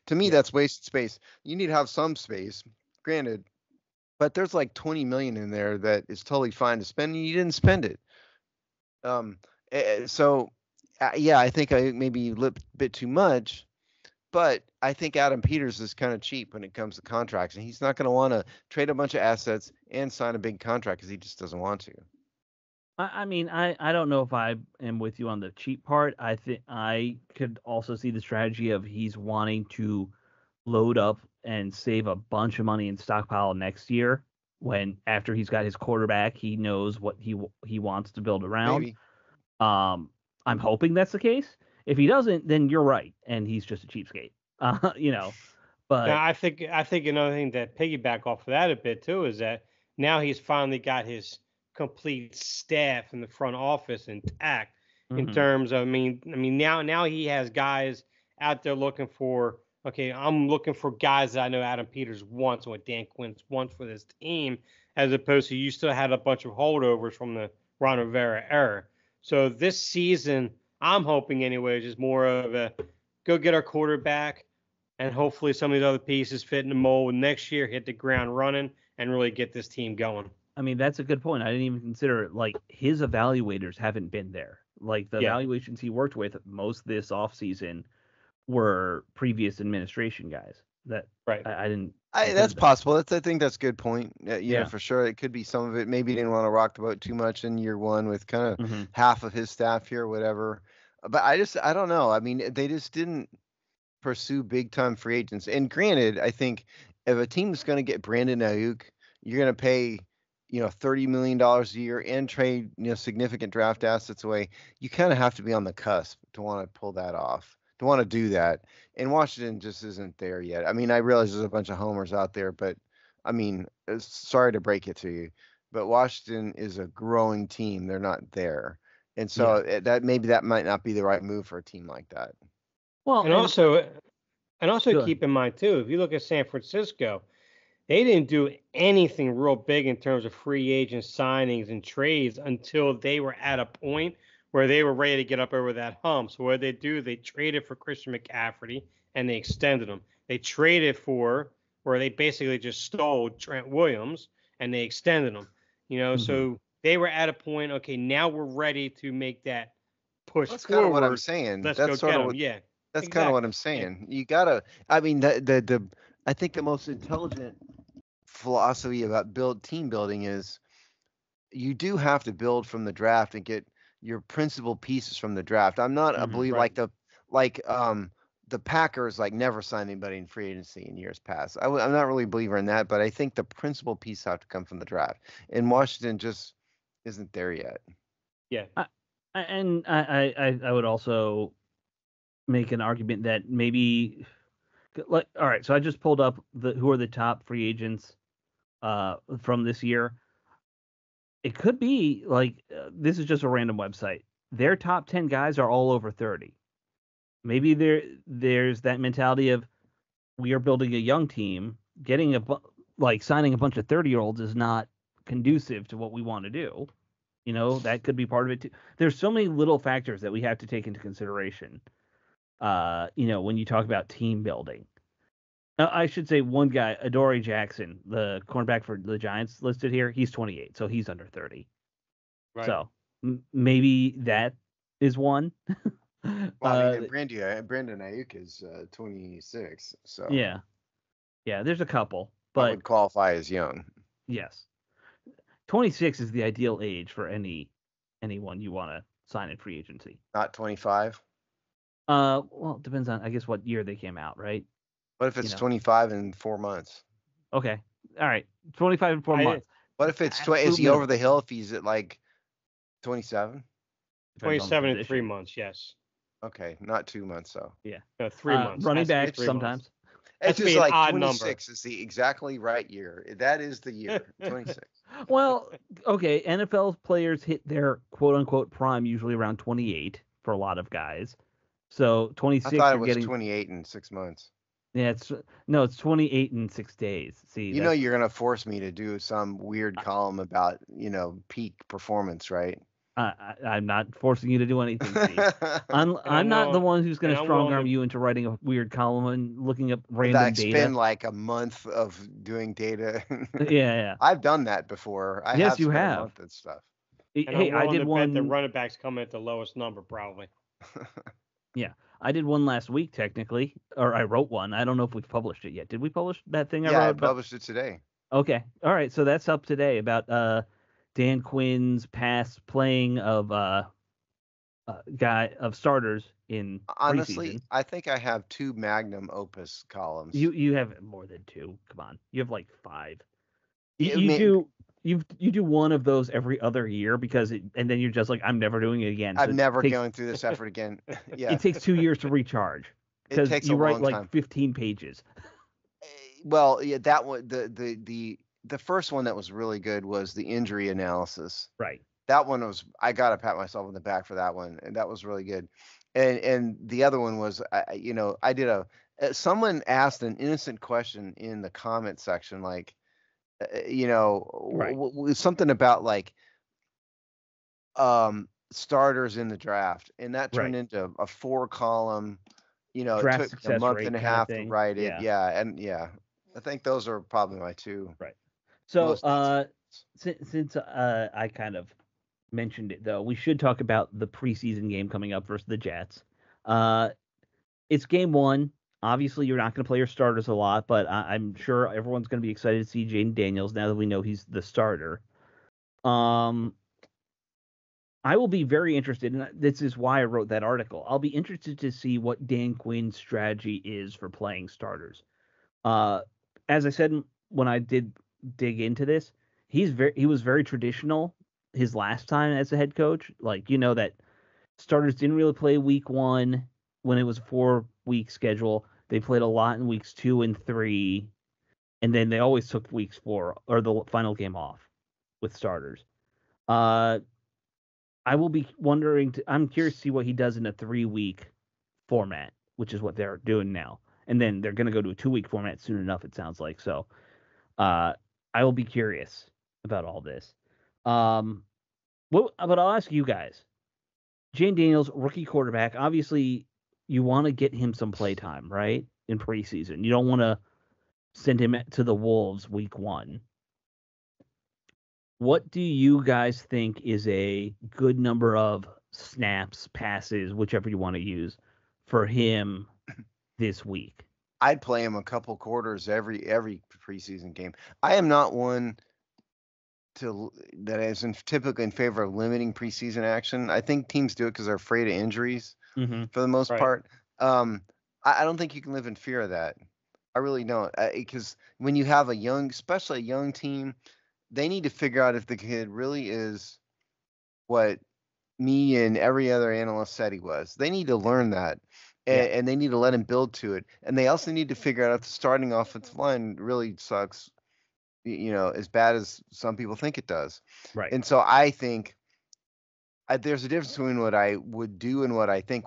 To me, that's wasted space. You need to have some space, granted, but there's like 20 million in there that is totally fine to spend, and you didn't spend it. I think I maybe a bit too much, but I think Adam Peters is kind of cheap when it comes to contracts, and he's not going to want to trade a bunch of assets and sign a big contract because he just doesn't want to. I mean, I don't know if I am with you on the cheap part. I think I could also see the strategy of he's wanting to load up and save a bunch of money in stockpile next year when after he's got his quarterback, he knows what he wants to build around. Maybe. I'm hoping that's the case. If he doesn't, then you're right, and he's just a cheapskate. But now, I think another thing to piggyback off of that a bit too is that now he's finally got his complete staff in the front office intact in terms of I mean now he has guys out there looking for I'm looking for guys that I know Adam Peters wants and what Dan Quinn wants for this team, as opposed to you still had a bunch of holdovers from the Ron Rivera era. So this season, I'm hoping anyways is more of a go get our quarterback and hopefully some of these other pieces fit in the mold next year, hit the ground running and really get this team going. I mean, that's a good point. I didn't even consider it. Like, his evaluators haven't been there. Like, the evaluations he worked with most this offseason were previous administration guys. That I didn't. That's possible. I think that's a good point. For sure. It could be some of it. Maybe he didn't want to rock the boat too much in year one with kind of half of his staff here, whatever. But I don't know. I mean, they just didn't pursue big time free agents. And granted, I think if a team is going to get Brandon Ayuk, you're going to pay $30 million a year and trade, significant draft assets away. You kind of have to be on the cusp to want to pull that off, want to do that. And Washington just isn't there yet. I mean, I realize there's a bunch of homers out there, but I mean, sorry to break it to you, but Washington is a growing team. They're not there. And so that might not be the right move for a team like that. Well, and also keep in mind too, if you look at San Francisco, they didn't do anything real big in terms of free agent signings and trades until they were at a point where they were ready to get up over that hump. So what did they do? They traded for Christian McCaffrey and they extended him. They traded for where they basically just stole Trent Williams and they extended him. So they were at a point. Okay, now we're ready to make that push That's forward. Kind of what I'm saying. Let's go get them. Yeah. That's kind of what I'm saying. You gotta. I mean, I think the most intelligent philosophy about team building is you do have to build from the draft and get your principal pieces from the draft. I'm not a believer the Packers never signed anybody in free agency in years past. I'm not really a believer in that, but I think the principal piece have to come from the draft. And Washington just isn't there yet. Yeah. I would also make an argument that maybe all right, so I just pulled up who are the top free agents from this year. It could be this is just a random website. Their top 10 guys are all over 30. Maybe there's that mentality of we are building a young team, getting signing a bunch of 30-year-olds is not conducive to what we want to do. That could be part of it too. There's so many little factors that we have to take into consideration. When you talk about team building. I should say one guy, Adoree Jackson, the cornerback for the Giants listed here, he's 28, so he's under 30. Right. So maybe that is one. Well, Brandon Ayuk is 26, so yeah, there's a couple, but would qualify as young. Yes, 26 is the ideal age for anyone you want to sign in free agency. Not 25. Well, it depends on, I guess, what year they came out, right? What if it's 25 in 4 months? Okay, all right, 25 in 4 months. What if it's is he over the hill if he's at 27? 27 in 3 months, yes. Okay, not 2 months though. Yeah, 3 months. Running back sometimes. It's just like 26 number. Is the exactly right year. That is the year, 26. Well, okay, NFL players hit their quote unquote prime usually around 28 for a lot of guys. So 26. I thought it was 28 in 6 months. Yeah, it's 28 in 6 days. See, you're gonna force me to do some weird column about peak performance, right? I'm not forcing you to do anything, Steve. I'm not the one who's going to strong arm you into writing a weird column and looking up random data. Spend a month of doing data. Yeah. I've done that before. Yes, you have. A month and stuff. Hey, I did one. The running backs come at the lowest number, probably. Yeah, I did one last week, technically, or I wrote one. I don't know if we've published it yet. Did we publish that thing I wrote? Yeah, I published it today. Okay, all right. So that's up today about Dan Quinn's past playing of starters in honestly preseason. I think I have 2 magnum opus columns. You have more than 2. Come on, you have 5. You do one of those every other year and then you're just I'm never doing it again. I'm never going through this effort again. Yeah, it takes 2 years to recharge because you write 15 pages. Well, yeah, that one the first one that was really good was the injury analysis. Right. That one I got to pat myself on the back for that one, and that was really good. And the other one was, I did someone asked an innocent question in the comment section, right. Something about starters in the draft, and that turned into a 4-column. Draft it took a month and a half to write it. Yeah. I think those are probably my 2. Right. So, since I kind of mentioned it, though, we should talk about the preseason game coming up versus the Jets. It's game 1. Obviously, you're not going to play your starters a lot, but I'm sure everyone's going to be excited to see Jaden Daniels now that we know he's the starter. I will be very interested, and this is why I wrote that article. I'll be interested to see what Dan Quinn's strategy is for playing starters. As I said when I did dig into this, he was very traditional his last time as a head coach. That starters didn't really play week 1. when it was a 4-week schedule, they played a lot in weeks 2 and 3, and then they always took weeks 4 or the final game off with starters. I will be wondering. I'm curious to see what he does in a 3-week format, which is what they're doing now, and then they're going to go to a 2-week format soon enough. It sounds like so. I will be curious about all this. But I'll ask you guys. Jane Daniels, rookie quarterback. Obviously, you want to get him some play time, right? In preseason, you don't want to send him to the Wolves week 1. What do you guys think is a good number of snaps, passes, whichever you want to use, for him this week? I'd play him a couple quarters every preseason game. I am not one that is typically in favor of limiting preseason action. I think teams do it because they're afraid of injuries for the most part. I don't think you can live in fear of that. I really don't, because when you have especially a young team, they need to figure out if the kid really is what me and every other analyst said he was. They need to learn that, and they need to let him build to it. And they also need to figure out if the starting offensive line really sucks, as bad as some people think it does. Right. And so I think there's a difference between what I would do and what I think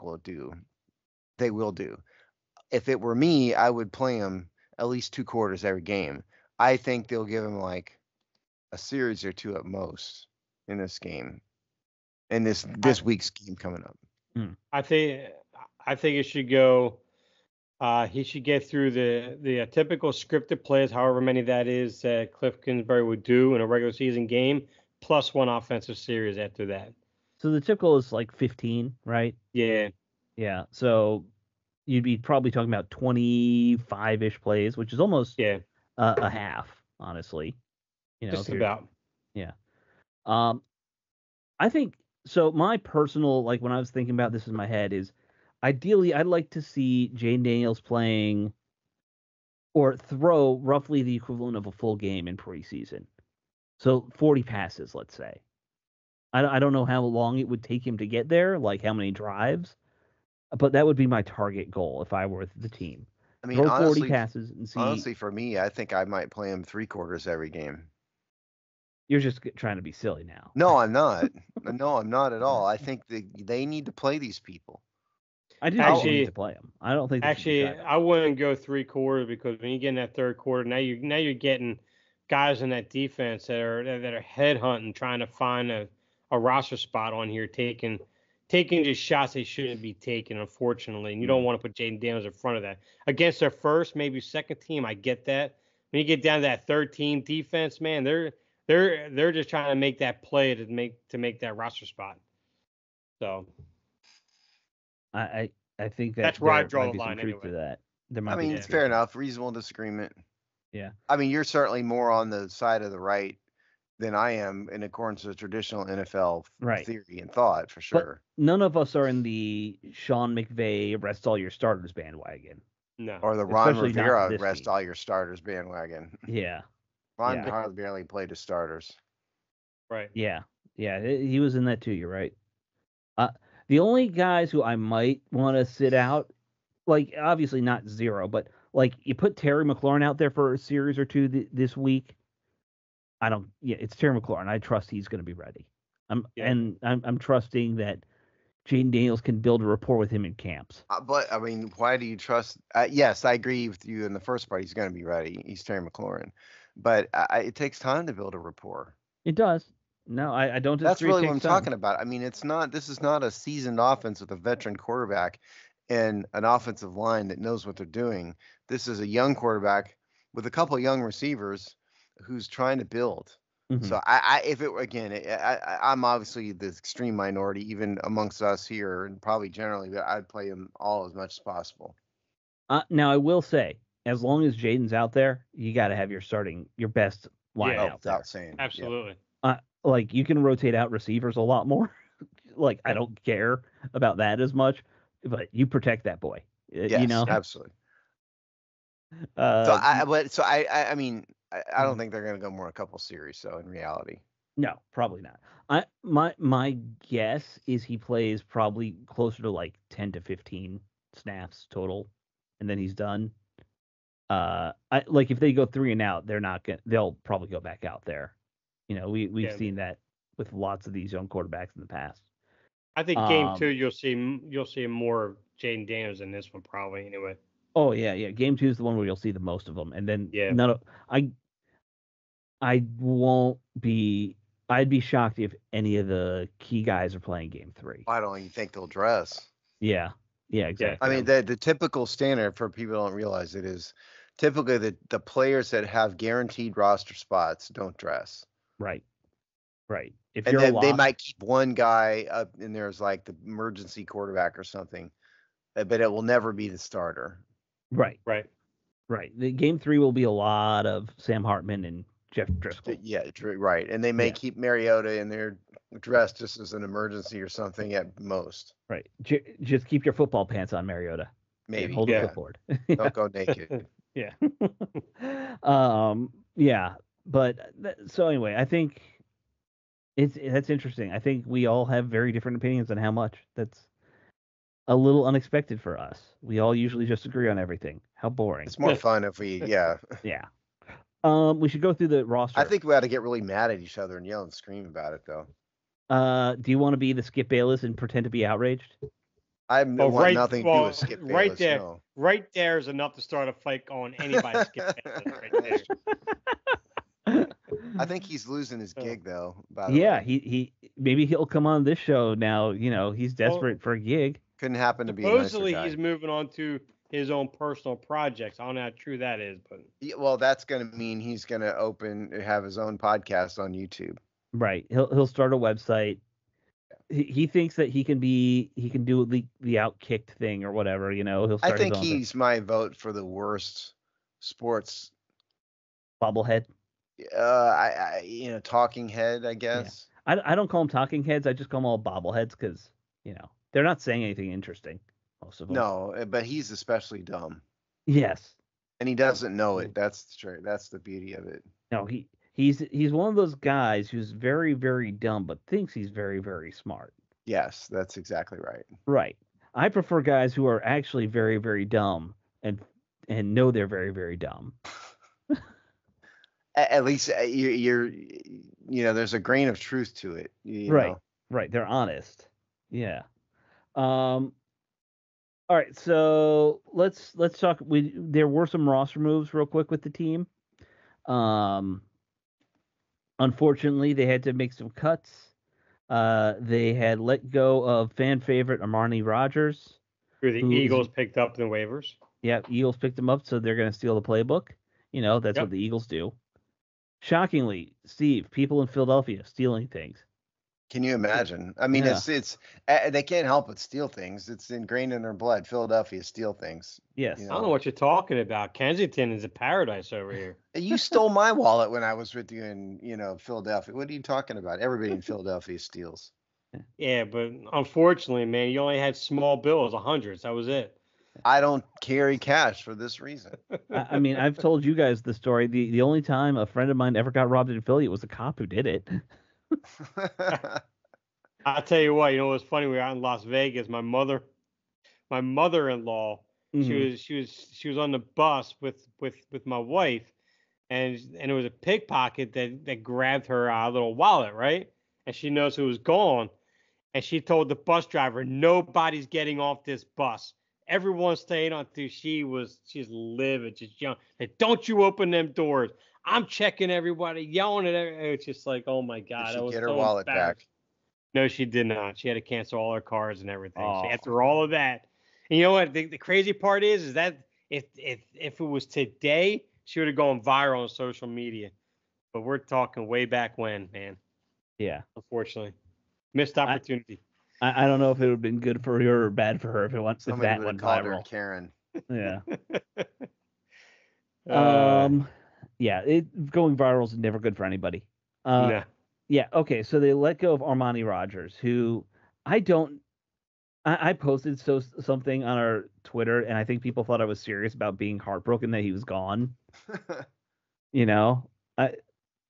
they will do. If it were me, I would play him at least 2 quarters every game. I think they'll give him like a series or 2 at most in this game, in this week's game coming up. I think it should go. He should get through the typical scripted plays, however many that is, that Cliff Kingsbury would do in a regular season game, plus 1 offensive series after that. So the typical is like 15, right? Yeah. Yeah. So you'd be probably talking about 25-ish plays, which is almost a half, honestly. Just about. Yeah. I think so. My personal, like, when I was thinking about this in my head, is ideally I'd like to see Jane Daniels playing or throw roughly the equivalent of a full game in preseason. So 40 passes, let's say. I don't know how long it would take him to get there, like how many drives, but that would be my target goal if I were the team. I mean, throw honestly, 40 passes and see. Honestly, for me, I think I might play him 3 quarters every game. You're just trying to be silly now. No, I'm not. No, I'm not at all. I think they need to play these people. I do think they need to play them. I don't think. Actually, I wouldn't go 3 quarters, because when you get in that third quarter, now you're getting guys in that defense that are headhunting, trying to find a roster spot on here, taking just shots they shouldn't be taking, unfortunately. And you don't want to put Jaden Daniels in front of that. Against their first, maybe second team, I get that. When you get down to that third team defense, man, they're just trying to make that play to make that roster spot. So I think that's where I draw the line anyway. To that. It's fair enough. Reasonable disagreement. Yeah. I mean, you're certainly more on the side of the right than I am in accordance to traditional NFL theory and thought, for sure. But none of us are in the Sean McVay rest all your starters bandwagon. No. Or the Ron Rivera rest all your starters bandwagon. Yeah. Ron hardly barely played his starters. Right. Yeah. Yeah. He was in that too. You're right. The only guys who I might want to sit out, like, obviously not zero, but like you put Terry McLaurin out there for a series or 2 this week. It's Terry McLaurin. I trust he's going to be ready. I'm trusting that Jaden Daniels can build a rapport with him in camps. But I mean, why do you trust? Yes, I agree with you in the first part. He's going to be ready. He's Terry McLaurin, but it takes time to build a rapport. It does. No, I don't disagree. That's really what I'm talking about. I mean, this is not a seasoned offense with a veteran quarterback and an offensive line that knows what they're doing. This is a young quarterback with a couple of young receivers who's trying to build. Mm-hmm. So I'm obviously the extreme minority, even amongst us here, and probably generally, but I'd play them all as much as possible. Now I will say, as long as Jaden's out there, you got to have your best line out there. Without saying, absolutely. Like, you can rotate out receivers a lot more. Like, I don't care about that as much, but you protect that boy. Yes, absolutely. I don't think they're going to go more than a couple series. So in reality, no, probably not. My guess is he plays probably closer to like 10 to 15 snaps total, and then he's done. If they go 3 and out, they'll probably go back out there. We've seen that with lots of these young quarterbacks in the past. I think game 2 you'll see more of Jaden Daniels in this one probably anyway. Oh yeah. Game 2 is the one where you'll see the most of them, and then I'd be shocked if any of the key guys are playing game 3. Why don't you think they'll dress? Yeah, exactly. I mean, the typical standard for people who don't realize it is typically the players that have guaranteed roster spots don't dress. Right. If and then they might keep one guy up, and there's like the emergency quarterback or something, but it will never be the starter. Right. The game 3 will be a lot of Sam Hartman and Jeff Driscoll. Yeah, right. And they may keep Mariota in there dressed just as an emergency or something at most. Right. Just keep your football pants on, Mariota. Maybe. Hold the clipboard. Don't go naked. Yeah. But so anyway, I think that's interesting. I think we all have very different opinions on how much. That's a little unexpected for us. We all usually just agree on everything. How boring. It's more fun if we, Yeah. We should go through the roster. I think we ought to get really mad at each other and yell and scream about it, though. Do you want to be the Skip Bayless and pretend to be outraged? I want nothing to do with Skip Bayless. Right there, no. Right there is enough to start a fight on anybody. Skip Bayless right there. I think he's losing his gig, though. He maybe he'll come on this show now. He's desperate for a gig. Couldn't happen to be. Supposedly, he's moving on to his own personal projects. I don't know how true that is, but that's going to mean he's going to have his own podcast on YouTube. Right. He'll start a website. He thinks that he can do the outkicked thing or whatever. He'll start. I think he's my vote for the worst sports bobblehead. Talking head, I guess. Yeah. I don't call them talking heads. I just call them all bobbleheads because they're not saying anything interesting. Most of them. No, but he's especially dumb. Yes. And he doesn't know it. That's true. That's the beauty of it. No, he's one of those guys who's very, very dumb, but thinks he's very, very smart. Yes, that's exactly right. Right. I prefer guys who are actually very, very dumb and know they're very, very dumb. At least you're there's a grain of truth to it. Right. They're honest. Yeah. All right, so let's talk. There were some roster moves real quick with the team. Unfortunately, they had to make some cuts. They had let go of fan favorite Armani Rogers, who the Eagles picked up in the waivers. Yeah, Eagles picked him up, so they're going to steal the playbook. That's what the Eagles do. Shockingly, Steve, people in Philadelphia stealing things. Can you imagine? I mean, it's they can't help but steal things. It's ingrained in their blood. Philadelphia steal things. Yes. I don't know what you're talking about. Kensington is a paradise over here. You stole my wallet when I was with you in, Philadelphia. What are you talking about? Everybody in Philadelphia steals. Yeah, but unfortunately, man, you only had small bills, hundreds. That was it. I don't carry cash for this reason. I mean, I've told you guys the story. The only time a friend of mine ever got robbed in Philly, it was a cop who did it. I'll tell you what, what's funny? We were out in Las Vegas. My mother-in-law, she was on the bus with my wife, and it was a pickpocket that grabbed her little wallet, right? And she knows who was gone, and she told the bus driver, "Nobody's getting off this bus. Everyone's staying on." She's livid, just young. Like, "Don't you open them doors. I'm checking everybody," yelling at everybody. It's just like, oh my God. Did she get her wallet back? No, she did not. She had to cancel all her cards and everything. Oh. So after all of that, and you know what? The crazy part is that if it was today, she would have gone viral on social media. But we're talking way back when, man. Yeah. Unfortunately, missed opportunity. I don't know if it would have been good for her or bad for her if that went viral. Karen. Yeah. Yeah, going viral is never good for anybody. No. Yeah, okay, so they let go of Armani Rogers, who I posted something on our Twitter, and I think people thought I was serious about being heartbroken that he was gone. Read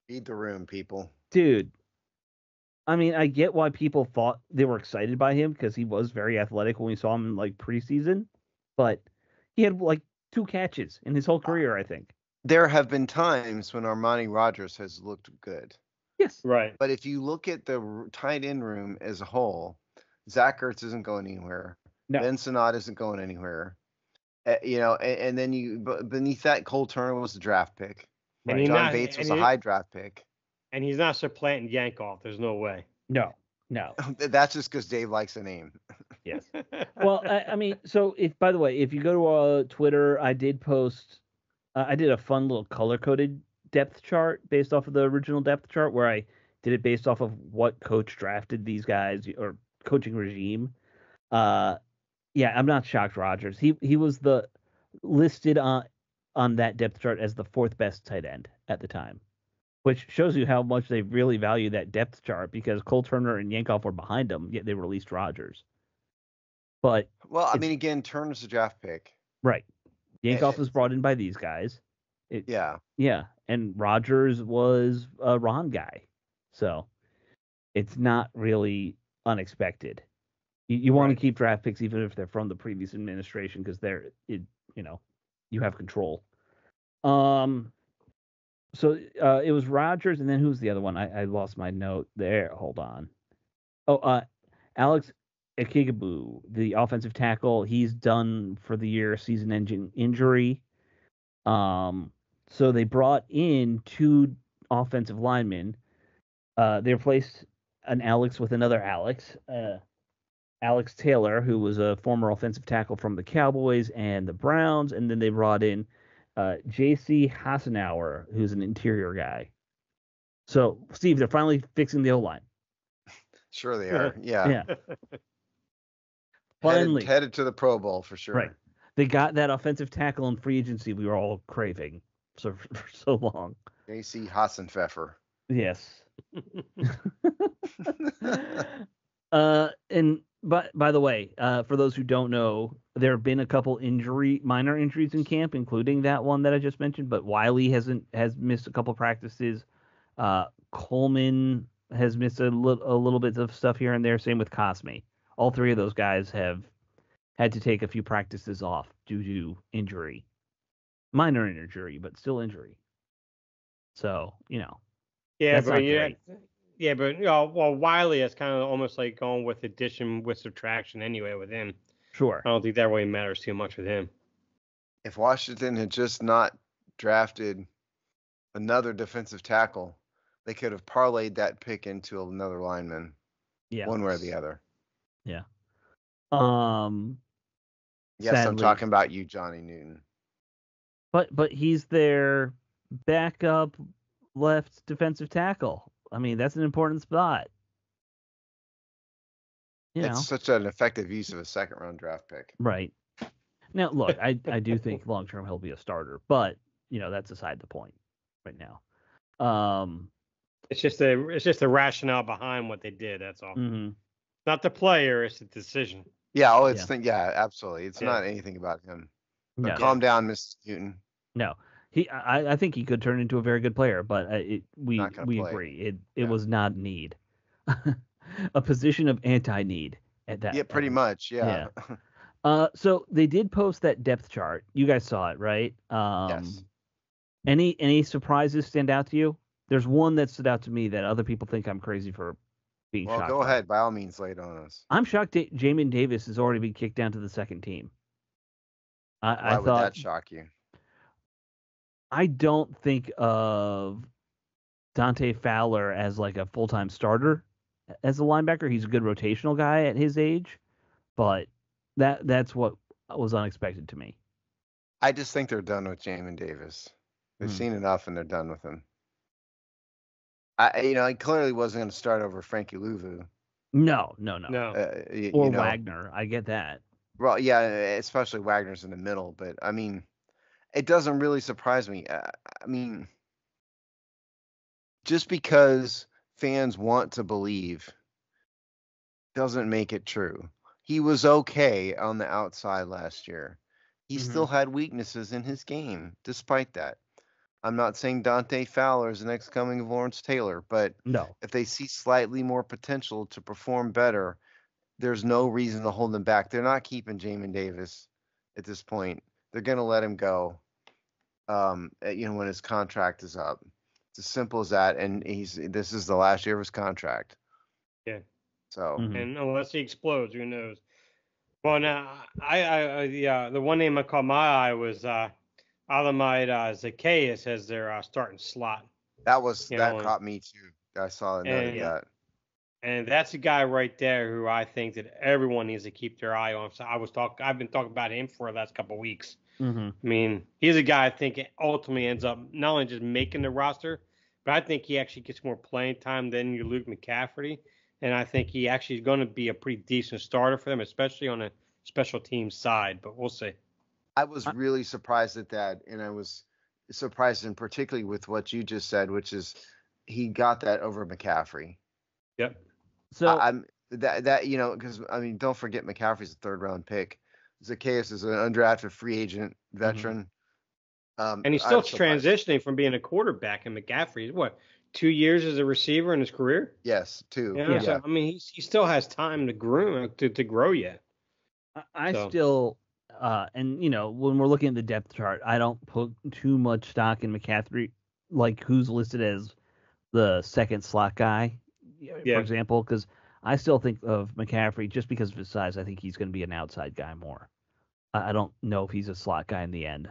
the room, people. Dude, I mean, I get why people thought they were excited by him because he was very athletic when we saw him in preseason. but he had like 2 catches in his whole career, I think. There have been times when Armani Rogers has looked good. Yes. Right. But if you look at the tight end room as a whole, Zach Ertz isn't going anywhere. No. Ben Sinnott isn't going anywhere. And then beneath that, Cole Turner was the draft pick. And John Bates was a high draft pick. And he's not supplanting Yankoff. There's no way. No. That's just because Dave likes the name. Yes. Well, I mean, so by the way, if you go to Twitter, I did post, I did a fun little color-coded depth chart based off of the original depth chart where I did it based off of what coach drafted these guys or coaching regime. Yeah, I'm not shocked Rodgers. He was listed on that depth chart as the 4th best tight end at the time, which shows you how much they really value that depth chart because Cole Turner and Yankoff were behind him, yet they released Rodgers. But I mean, again, Turner's a draft pick. Right. Yankoff was brought in by these guys. Yeah. And Rodgers was a Ron guy. So it's not really unexpected. You want to keep draft picks even if they're from the previous administration because you have control. So it was Rodgers, and then who's the other one? I lost my note there. Hold on. Alex Ekigbu, the offensive tackle, he's done for the year, season-ending injury. So they brought in 2 offensive linemen. They replaced an Alex with another Alex. Alex Taylor, who was a former offensive tackle from the Cowboys and the Browns, and then they brought in J.C. Hassenauer, who's an interior guy. So, Steve, they're finally fixing the O-line. Sure they are. Yeah. Finally. Headed to the Pro Bowl for sure. Right. They got that offensive tackle in free agency we were all craving for so long. J.C. Hassenpfeffer. Yes. And by the way, for those who don't know, there have been a couple minor injuries in camp, including that one that I just mentioned. But Wiley has missed a couple practices. Coleman has missed a little bit of stuff here and there. Same with Cosme. All 3 of those guys have had to take a few practices off due to injury, minor injury, but still injury. So Yeah, that's but well, Wiley is kind of almost like going with addition with subtraction anyway with him. Sure. I don't think that really matters too much with him. If Washington had just not drafted another defensive tackle, they could have parlayed that pick into another lineman. Yeah. One way or the other. Yeah. Yes, sadly, I'm talking about you, Johnny Newton. But he's their backup left defensive tackle. I mean, that's an important spot. It's such an effective use of a 2nd-round draft pick. Right. Now, look, I do think long-term he'll be a starter, but that's aside the point right now. It's just the rationale behind what they did. That's all. Mm-hmm. Not the player; it's the decision. Yeah. Absolutely. It's not anything about him. But calm down, Mr. Newton. No. I think he could turn into a very good player, but we agree it was not need, a position of anti-need at that. Yeah, pretty much. Yeah. So they did post that depth chart. You guys saw it, right? Yes. Any surprises stand out to you? There's one that stood out to me that other people think I'm crazy for being shocked. Well, go ahead. By all means, lay it on us. I'm shocked Jamin Davis has already been kicked down to the 2nd team. Why would that shock you? I don't think of Dante Fowler as like a full-time starter as a linebacker. He's a good rotational guy at his age, but that's what was unexpected to me. I just think they're done with Jamin Davis. They've seen enough and they're done with him. I clearly wasn't going to start over Frankie Louvu. No. Or Wagner. I get that. Well, yeah, especially Wagner's in the middle, but I mean, it doesn't really surprise me. I mean, just because fans want to believe doesn't make it true. He was okay on the outside last year. He still had weaknesses in his game, despite that. I'm not saying Dante Fowler is the next coming of Lawrence Taylor, but if they see slightly more potential to perform better, there's no reason to hold them back. They're not keeping Jamin Davis at this point. They're going to let him go. When his contract is up. It's as simple as that. And this is the last year of his contract. Yeah. So. And unless he explodes, who knows? Well, now the one name I caught my eye was Alamide Zacchaeus as their starting slot. That caught me too. I saw that. And that's a guy right there who I think that everyone needs to keep their eye on. So I've been talking about him for the last couple of weeks. Mm-hmm. I mean, he's a guy I think ultimately ends up not only just making the roster, but I think he actually gets more playing time than your Luke McCaffrey. And I think he actually is going to be a pretty decent starter for them, especially on a special teams side. But we'll see. I was really surprised at that. And I was surprised in particularly with what you just said, which is he got that over McCaffrey. Yep. So I'm because I mean, don't forget McCaffrey's a 3rd round pick. Zacchaeus is an undrafted free agent veteran. Mm-hmm. And he's still transitioning from being a quarterback. And McCaffrey is 2 years as a receiver in his career? Yes, 2. Yeah. So, I mean, he still has time to groom to grow yet. I still, and when we're looking at the depth chart, I don't put too much stock in McCaffrey, like who's listed as the second slot guy, for example, because I still think of McCaffrey just because of his size. I think he's going to be an outside guy more. I don't know if he's a slot guy in the end.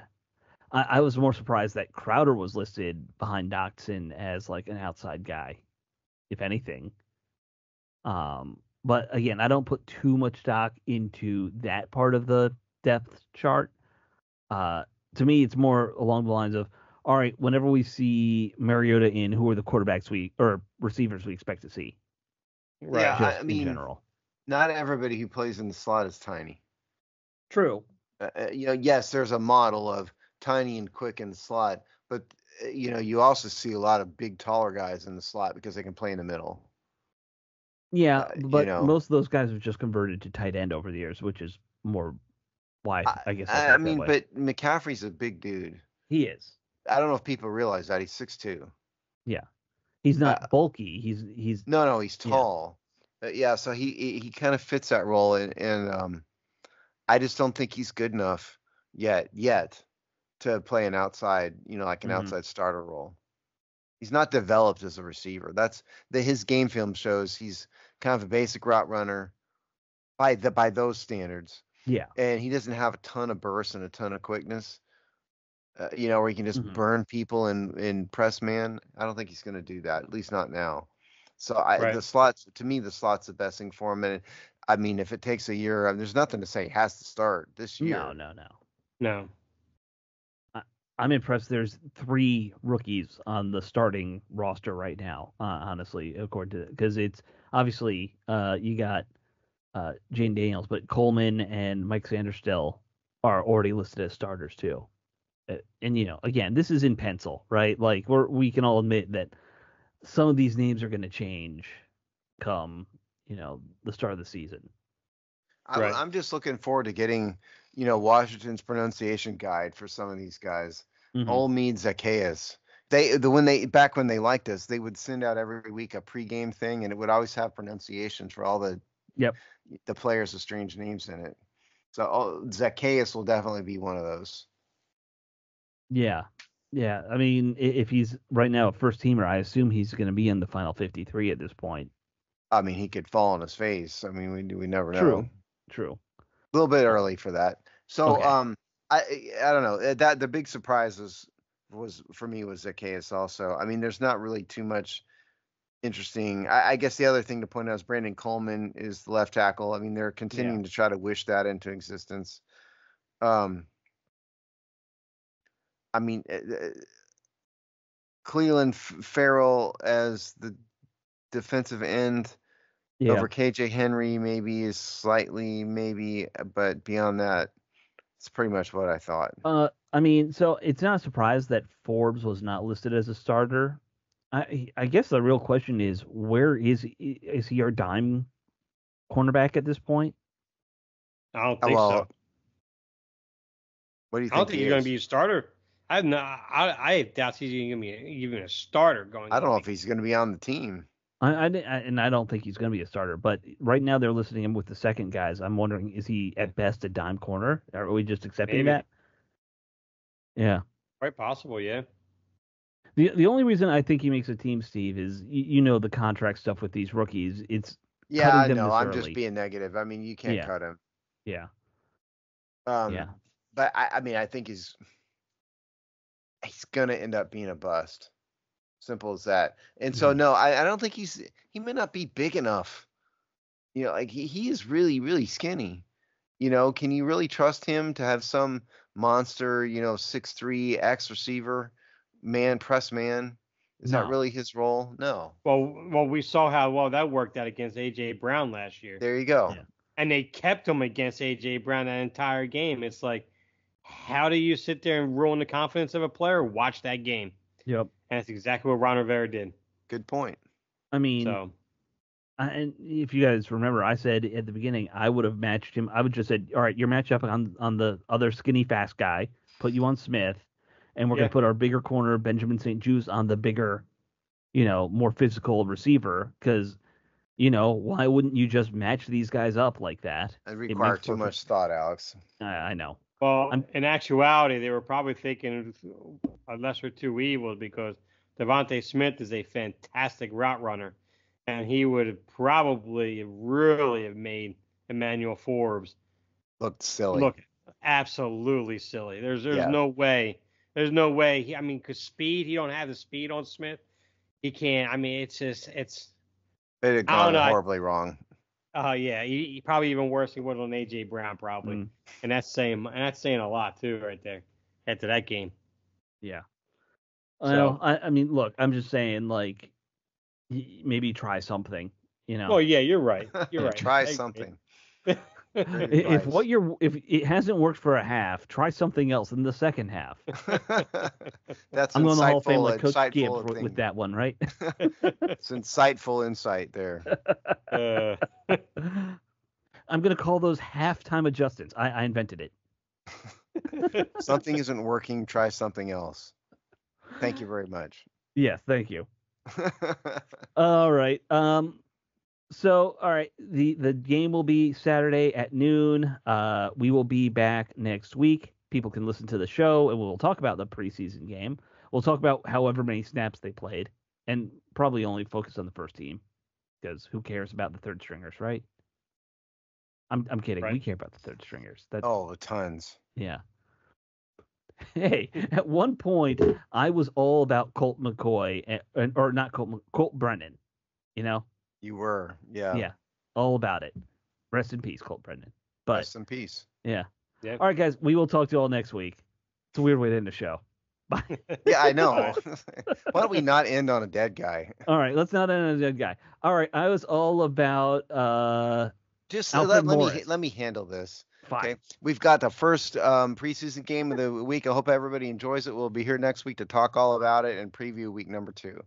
I was more surprised that Crowder was listed behind Doctson as like an outside guy, if anything. But again, I don't put too much stock into that part of the depth chart. To me, it's more along the lines of, all right, whenever we see Mariota in, who are the quarterbacks or receivers we expect to see? Right. Yeah, in general. Not everybody who plays in the slot is tiny. True. Yes, there's a model of tiny and quick in the slot, but you also see a lot of big, taller guys in the slot because they can play in the middle. Yeah, but most of those guys have just converted to tight end over the years, which is more why I guess. I mean, but McCaffrey's a big dude. He is. I don't know if people realize that he's 6'2". Yeah, he's not bulky. He's no, he's tall. Yeah, so he kind of fits that role, and I just don't think he's good enough yet to play an outside, like an outside starter role. He's not developed as a receiver. That's his game film shows he's kind of a basic route runner by those standards. Yeah, and he doesn't have a ton of burst and a ton of quickness. Where he can just burn people in press man. I don't think he's going to do that, at least not now. So the slot's the best thing for him. And I mean, if it takes a year, there's nothing to say he has to start this year. No. I'm impressed. There's 3 rookies on the starting roster right now. Honestly, according to because it's obviously you got Jane Daniels, but Coleman and Mike Sanders still are already listed as starters too. And again, this is in pencil, right? Like we can all admit that some of these names are going to change come the start of the season. I'm just looking forward to getting Washington's pronunciation guide for some of these guys. Olmeed Zacchaeus. When they liked us, they would send out every week a pregame thing, and it would always have pronunciations for all the players with strange names in it. So Zacchaeus will definitely be one of those. Yeah. I mean, if he's right now a first teamer, I assume he's going to be in the final 53 at this point. I mean, he could fall on his face. I mean, we never know. True. A little bit early for that. So, I don't know. That the big surprise was for me was Zacchaeus also. I mean, there's not really too much interesting. I guess the other thing to point out is Brandon Coleman is the left tackle. I mean, they're continuing to try to wish that into existence. I mean, Cleveland Farrell as the defensive end over KJ Henry maybe is slightly but beyond that, it's pretty much what I thought. I mean, so it's not a surprise that Forbes was not listed as a starter. I guess the real question is, where is he our dime cornerback at this point? I don't think so. What do you think? I don't think he's going to be a starter. I doubt he's going to be even a starter going. I don't know if he's going to be on the team. And I don't think he's going to be a starter. But right now they're listing him with the second guys. I'm wondering, is he at best a dime corner? Are we just accepting Maybe. that? Yeah. Quite possible, yeah. The only reason I think he makes a team, Steve, is you know the contract stuff with these rookies. It's Yeah, cutting I them know. this I'm early. just being negative. I mean, you can't cut him. Yeah. Yeah. But I mean, I think he's gonna end up being a bust. Simple as that. And so no, I don't think he may not be big enough. You know, like he is really, really skinny. You know, can you really trust him to have some monster, 6'3" X receiver, press man? Is that really his role? No. Well, we saw how well that worked out against A.J. Brown last year. There you go. Yeah. And they kept him against A.J. Brown that entire game. It's like, how do you sit there and ruin the confidence of a player? Watch that game. Yep. And that's exactly what Ron Rivera did. Good point. I mean, and if you guys remember, I said at the beginning I would have matched him. I would just said, all right, your matchup on the other skinny fast guy, put you on Smith, and we're gonna put our bigger corner Benjamin St-Juste on the bigger, more physical receiver, because why wouldn't you just match these guys up like that? It requires too much thought, Alex. I know. Well, in actuality, they were probably thinking a lesser two evils because Devontae Smith is a fantastic route runner, and he would have probably really have made Emmanuel Forbes look silly. Look absolutely silly. There's no way. There's no way. Because speed, he don't have the speed on Smith. He can't. I mean, it's it had gone horribly wrong. Yeah, he probably even worse than he would on A.J. Brown probably, and that's saying a lot too right there after that game. Yeah. Well, I mean, look, I'm just saying, like, maybe try something, Oh yeah, you're right. You're right. Try something. If it hasn't worked for a half, try something else in the second half. That's I'm going to the Hall of Fame like Coach Gibbs with that one, right? It's insightful insight there. I'm going to call those halftime adjustments. I invented it. Something isn't working. Try something else. Thank you very much. Yes, thank you. All right. So, all right, the game will be Saturday at noon. We will be back next week. People can listen to the show, and we'll talk about the preseason game. We'll talk about however many snaps they played, and probably only focus on the first team, because who cares about the third stringers, right? I'm kidding. Right. We care about the third stringers. Tons. Yeah. Hey, at one point, I was all about Colt McCoy, or not Colt Brennan, You were, yeah. Yeah, all about it. Rest in peace, Colt Brennan. But, rest in peace. Yeah. Yep. All right, guys, we will talk to you all next week. It's a weird way to end the show. Bye. Yeah, I know. Why don't we not end on a dead guy? All right, let's not end on a dead guy. All right, I was all about just let me handle this. Fine. Okay, we've got the first preseason game of the week. I hope everybody enjoys it. We'll be here next week to talk all about it and preview week number 2.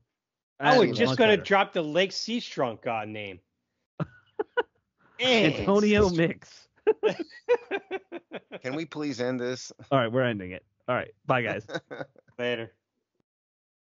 I was just going to drop the Lake Seastrunk name. Antonio Mix. Can we please end this? All right, we're ending it. All right, bye, guys. Later.